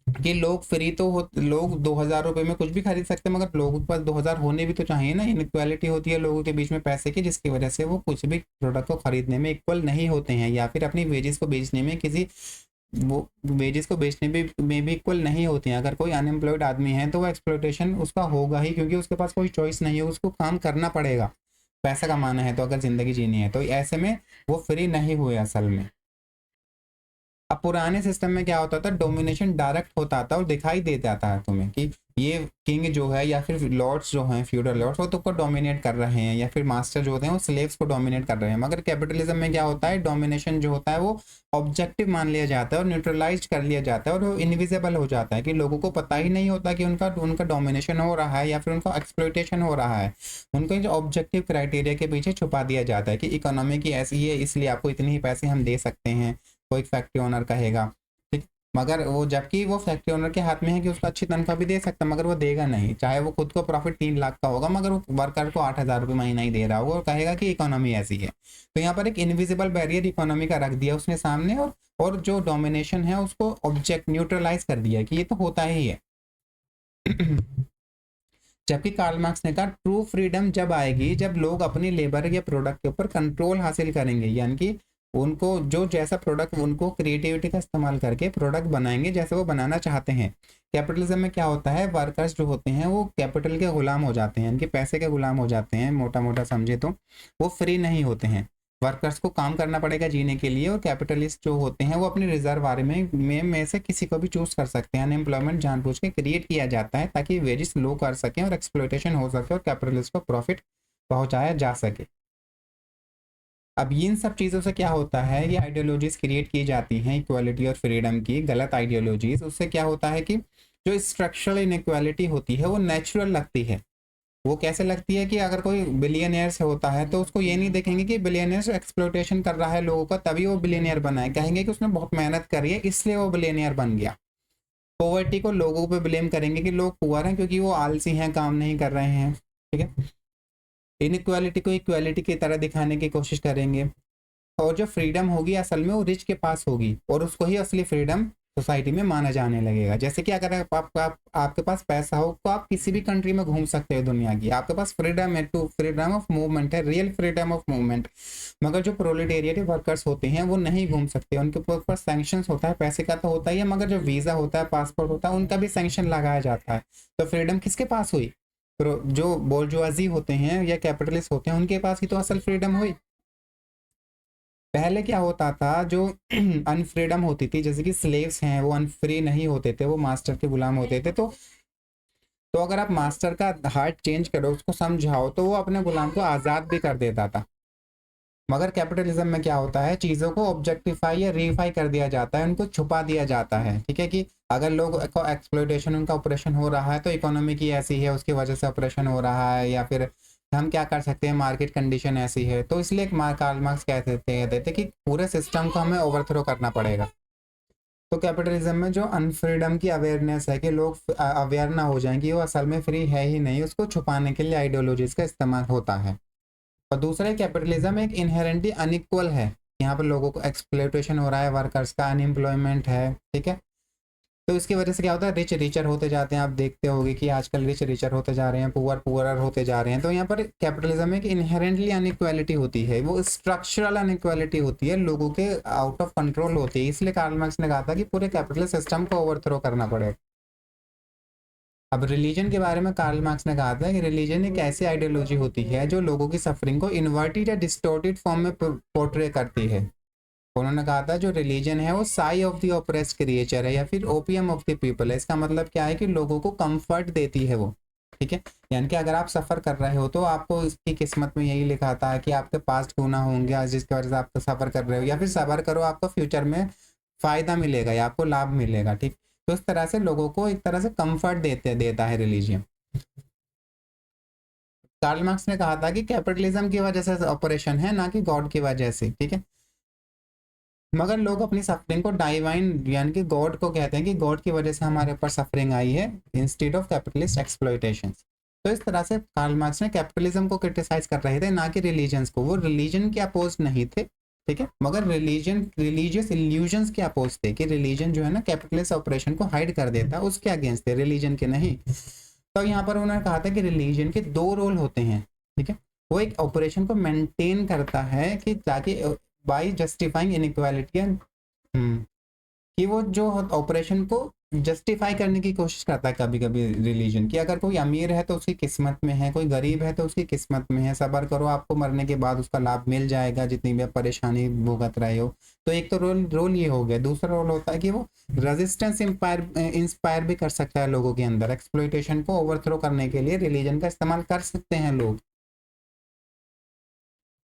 कि लोग फ्री तो हो, लोग 2000 रुपये में कुछ भी खरीद सकते हैं, मगर लोगों के पास 2000 होने भी तो चाहिए ना। इनइक्वालिटी होती है लोगों के बीच में पैसे की, जिसकी वजह से वो कुछ भी प्रोडक्ट को खरीदने में इक्वल नहीं होते हैं, या फिर अपनी वेजेस को बेचने में किसी वो वेजेस को बेचने में भी इक्वल नहीं होते हैं। अगर कोई अनएम्प्लॉयड आदमी है तो वो एक्सप्लॉयटेशन उसका होगा ही, क्योंकि उसके पास कोई चॉइस नहीं है, उसको काम करना पड़ेगा पैसा कमाना है तो, अगर ज़िंदगी जीनी है तो। ऐसे में वो फ्री नहीं हुए असल में। अब पुराने सिस्टम में क्या होता था, डोमिनेशन डायरेक्ट होता था और दिखाई देता था तुम्हें कि ये किंग जो है या फिर लॉर्ड्स जो हैं, फ्यूडल लॉर्ड्स, वो तुमको डोमिनेट कर रहे हैं, या फिर मास्टर जो होते हैं वो स्लेव्स को डोमिनेट कर रहे हैं। मगर कैपिटलिज्म में क्या होता है, डोमिनेशन जो होता है वो ऑब्जेक्टिव मान लिया जाता है और न्यूट्रलाइज कर लिया जाता है, और वो इनविजिबल हो जाता है कि लोगों को पता ही नहीं होता कि उनका उनका डोमिनेशन हो रहा है या फिर उनका एक्सप्लॉयटेशन हो रहा है। उनको जो ऑब्जेक्टिव क्राइटेरिया के पीछे छुपा दिया जाता है कि इकोनॉमी की ऐसी है, इसलिए आपको इतने ही पैसे हम दे सकते हैं, कोई फैक्ट्री ओनर कहेगा, ठीक। मगर वो, जबकि वो फैक्ट्री ओनर के हाथ में है कि उसको अच्छी तनख्वाह भी दे सकता, मगर वो देगा नहीं, चाहे वो खुद को प्रॉफिट 3 लाख का होगा, मगर वो वर्कर को 8000 रुपये महीना ही दे रहा होगा और कहेगा कि इकोनॉमी ऐसी है। तो यहाँ पर एक इनविजिबल बैरियर इकोनॉमी का रख दिया उसने सामने, और जो डोमिनेशन है उसको ऑब्जेक्ट न्यूट्रलाइज कर दिया कि ये तो होता ही है। जबकि कार्ल मार्क्स ने कहा ट्रू फ्रीडम जब आएगी जब लोग अपनी लेबर या प्रोडक्ट के ऊपर कंट्रोल हासिल करेंगे, यानी कि उनको जो जैसा प्रोडक्ट, उनको क्रिएटिविटी का इस्तेमाल करके प्रोडक्ट बनाएंगे जैसे वो बनाना चाहते हैं। कैपिटलिज्म में क्या होता है, वर्कर्स जो होते हैं वो कैपिटल के गुलाम हो जाते हैं, यानी कि पैसे के गुलाम हो जाते हैं, मोटा मोटा समझे तो। वो फ्री नहीं होते हैं, वर्कर्स को काम करना पड़ेगा जीने के लिए, और कैपिटलिस्ट जो होते हैं वो अपने रिजर्व आर्मी में से किसी को भी चूज कर सकते हैं। अनएम्प्लॉयमेंट जानबूझ के क्रिएट किया जाता है ताकि वेजेस लो कर सकें और एक्सप्लॉयटेशन हो सके और कैपिटलिस्ट को प्रॉफिट पहुंचाया जा सके। अब इन सब चीज़ों से क्या होता है, ये आइडियोलॉजीज क्रिएट की जाती हैं इक्वालिटी और फ्रीडम की, गलत आइडियोलॉजीज। उससे क्या होता है कि जो स्ट्रक्चरल इनइक्वालिटी होती है वो नेचुरल लगती है। वो कैसे लगती है कि अगर कोई बिलियनियर से होता है तो उसको ये नहीं देखेंगे कि बिलियनियर एक्सप्लोटेशन कर रहा है लोगों का तभी वो बिलियनियर बना है, कहेंगे कि उसने बहुत मेहनत करी है इसलिए वो बिलियनियर बन गया। पॉवर्टी को लोगों पे ब्लेम करेंगे कि लोग पुअर हैं क्योंकि वो आलसी हैं, काम नहीं कर रहे हैं, ठीक है। इनइक्वालिटी को इक्वालिटी की तरह दिखाने की कोशिश करेंगे, और जो फ्रीडम होगी असल में वो रिच के पास होगी, और उसको ही असली फ्रीडम सोसाइटी में माना जाने लगेगा। जैसे कि अगर आपके पास पैसा हो तो आप किसी भी कंट्री में घूम सकते हो दुनिया की, आपके पास फ्रीडम है, टू फ्रीडम ऑफ मूवमेंट है, रियल फ्रीडम ऑफ मूवमेंट। मगर जो प्रोलेटेरिएट वर्कर्स होते हैं वो नहीं घूम सकते, उनके ऊपर सैंक्शंस होता है, पैसे का तो होता ही है, मगर जो वीज़ा होता है, पासपोर्ट होता है, उनका भी सैंक्शन लगाया जाता है। तो फ्रीडम किसके पास हुई, जो बोर्जुआजी होते हैं या कैपिटलिस्ट होते हैं उनके पास ही तो असल फ्रीडम हुई। पहले क्या होता था, जो अनफ्रीडम होती थी, जैसे कि स्लेव्स हैं वो अनफ्री नहीं होते थे, वो मास्टर के गुलाम होते थे। तो अगर आप मास्टर का हार्ट चेंज करो, उसको समझाओ, तो वो अपने गुलाम को आज़ाद भी कर देता था। मगर कैपिटलिज्म में क्या होता है, चीज़ों को ऑब्जेक्टिफाई या रीफाई कर दिया जाता है, उनको छुपा दिया जाता है, ठीक है। कि अगर लोग को एक्सप्लॉयटेशन, उनका ऑपरेशन हो रहा है तो इकोनॉमी की ऐसी है उसकी वजह से ऑपरेशन हो रहा है, या फिर हम क्या कर सकते हैं, मार्केट कंडीशन ऐसी है। तो इसलिए कार्ल मार्क्स कहते थे कि पूरे सिस्टम को हमें ओवरथ्रो करना पड़ेगा। तो कैपिटलिज्म में जो अनफ्रीडम की अवेयरनेस है कि लोग अवेयर ना हो जाएं कि वो असल में फ्री है ही नहीं, उसको छुपाने के लिए आइडियोलॉजीज का इस्तेमाल होता है। और दूसरा, कैपिटलिज्म एक इनहेरेंटली अनइक्वल है, यहाँ पर लोगों को एक्सप्लॉयटेशन हो रहा है, वर्कर्स का अनएम्प्लॉयमेंट है, ठीक है। तो इसकी वजह से क्या होता है, रिच रिचर होते जाते हैं। आप देखते होंगे कि आजकल रिच रिचर होते जा रहे हैं, पुअर पुअरर होते जा रहे हैं। तो यहाँ पर कैपिटलिज्म में एक इनहेरेंटली अनइक्वालिटी होती है, वो स्ट्रक्चरल अनइक्वालिटी होती है, लोगों के आउट ऑफ कंट्रोल होती है। इसलिए कार्ल मार्क्स ने कहा था कि पूरे कैपिटलिस्ट सिस्टम को ओवरथ्रो करना पड़ेगा। अब रिलीजन के बारे में कार्ल मार्क्स ने कहा था कि रिलीजन एक ऐसी आइडियोलॉजी होती है जो लोगों की सफरिंग को इन्वर्टेड या डिस्टॉर्टेड फॉर्म में पोर्ट्रे करती है। उन्होंने कहा था जो रिलीजन है वो sigh of the oppressed creature है, या फिर ओपियम ऑफ द पीपल है। इसका मतलब क्या है कि लोगों को कंफर्ट देती है वो, ठीक है। यानी कि अगर आप सफ़र कर रहे हो तो आपको इसकी किस्मत में यही लिखा था कि आपके पास्ट क्यों ना होंगे आज, जिसकी वजह से आप सफ़र कर रहे हो, या फिर सब्र करो, आपको फ्यूचर में फ़ायदा मिलेगा या आपको लाभ मिलेगा, ठीक। तो इस तरह से लोगों को एक तरह से कंफर्ट देता है रिलीजन। कार्ल मार्क्स ने कहा था कि कैपिटलिज्म की वजह से ऑपरेशन है, ना कि गॉड की वजह से, ठीक है। मगर लोग अपनी सफरिंग को डाइवाइन यानी कि गॉड को कहते हैं कि गॉड की वजह से हमारे ऊपर सफरिंग आई है, इंस्टेड ऑफ कैपिटलिस्ट एक्सप्लॉयटेशन। तो इस तरह से कार्ल मार्क्स ने कैपिटलिज्म को क्रिटिसाइज कर रहे थे, ना कि रिलीजन्स को। वो रिलीजन के अपोज नहीं थे, ठीक है, मगर रिलीजियस इल्यूजन्स के अपोज थे कि रिलीजन जो है ना कैपिटलिस्ट ऑपरेशन को हाइड कर देता है, उसके अगेंस्ट थे, रिलीजन के नहीं। तो यहाँ पर उन्होंने कहा था कि रिलीजन के दो रोल होते हैं, ठीक है। वो एक ऑपरेशन को मेंटेन करता है कि ताकि बाय जस्टिफाइंग इनइक्वालिटी, कि वो जो ऑपरेशन को जस्टिफाई करने की कोशिश करता है कभी कभी रिलीजन की। अगर कोई अमीर है तो उसकी किस्मत में है, कोई गरीब है तो उसकी किस्मत में है, सब्र करो आपको मरने के बाद उसका लाभ मिल जाएगा जितनी भी परेशानी भुगत रहे हो। तो एक तो रोल ये हो गया। दूसरा रोल होता है कि वो रेजिस्टेंस इंस्पायर भी कर सकता है लोगों के अंदर, एक्सप्लॉइटेशन को ओवरथ्रो करने के लिए रिलीजन का इस्तेमाल कर सकते हैं लोग।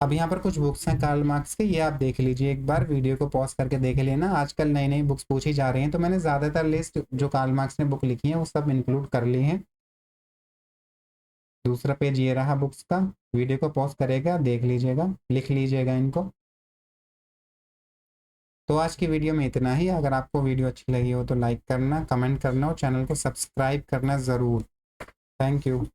अब यहाँ पर कुछ बुक्स हैं कार्ल मार्क्स के, ये आप देख लीजिए एक बार, वीडियो को पॉज करके देख लेना। आजकल नई नई बुक्स पूछी जा रही हैं, तो मैंने ज़्यादातर लिस्ट जो कार्ल मार्क्स ने बुक लिखी है वो सब इंक्लूड कर ली हैं। दूसरा पेज ये रहा बुक्स का, वीडियो को पॉज करेगा, देख लीजिएगा, लिख लीजिएगा इनको। तो आज की वीडियो में इतना ही। अगर आपको वीडियो अच्छी लगी हो तो लाइक करना, कमेंट करना और चैनल को सब्सक्राइब करना ज़रूर। Thank you.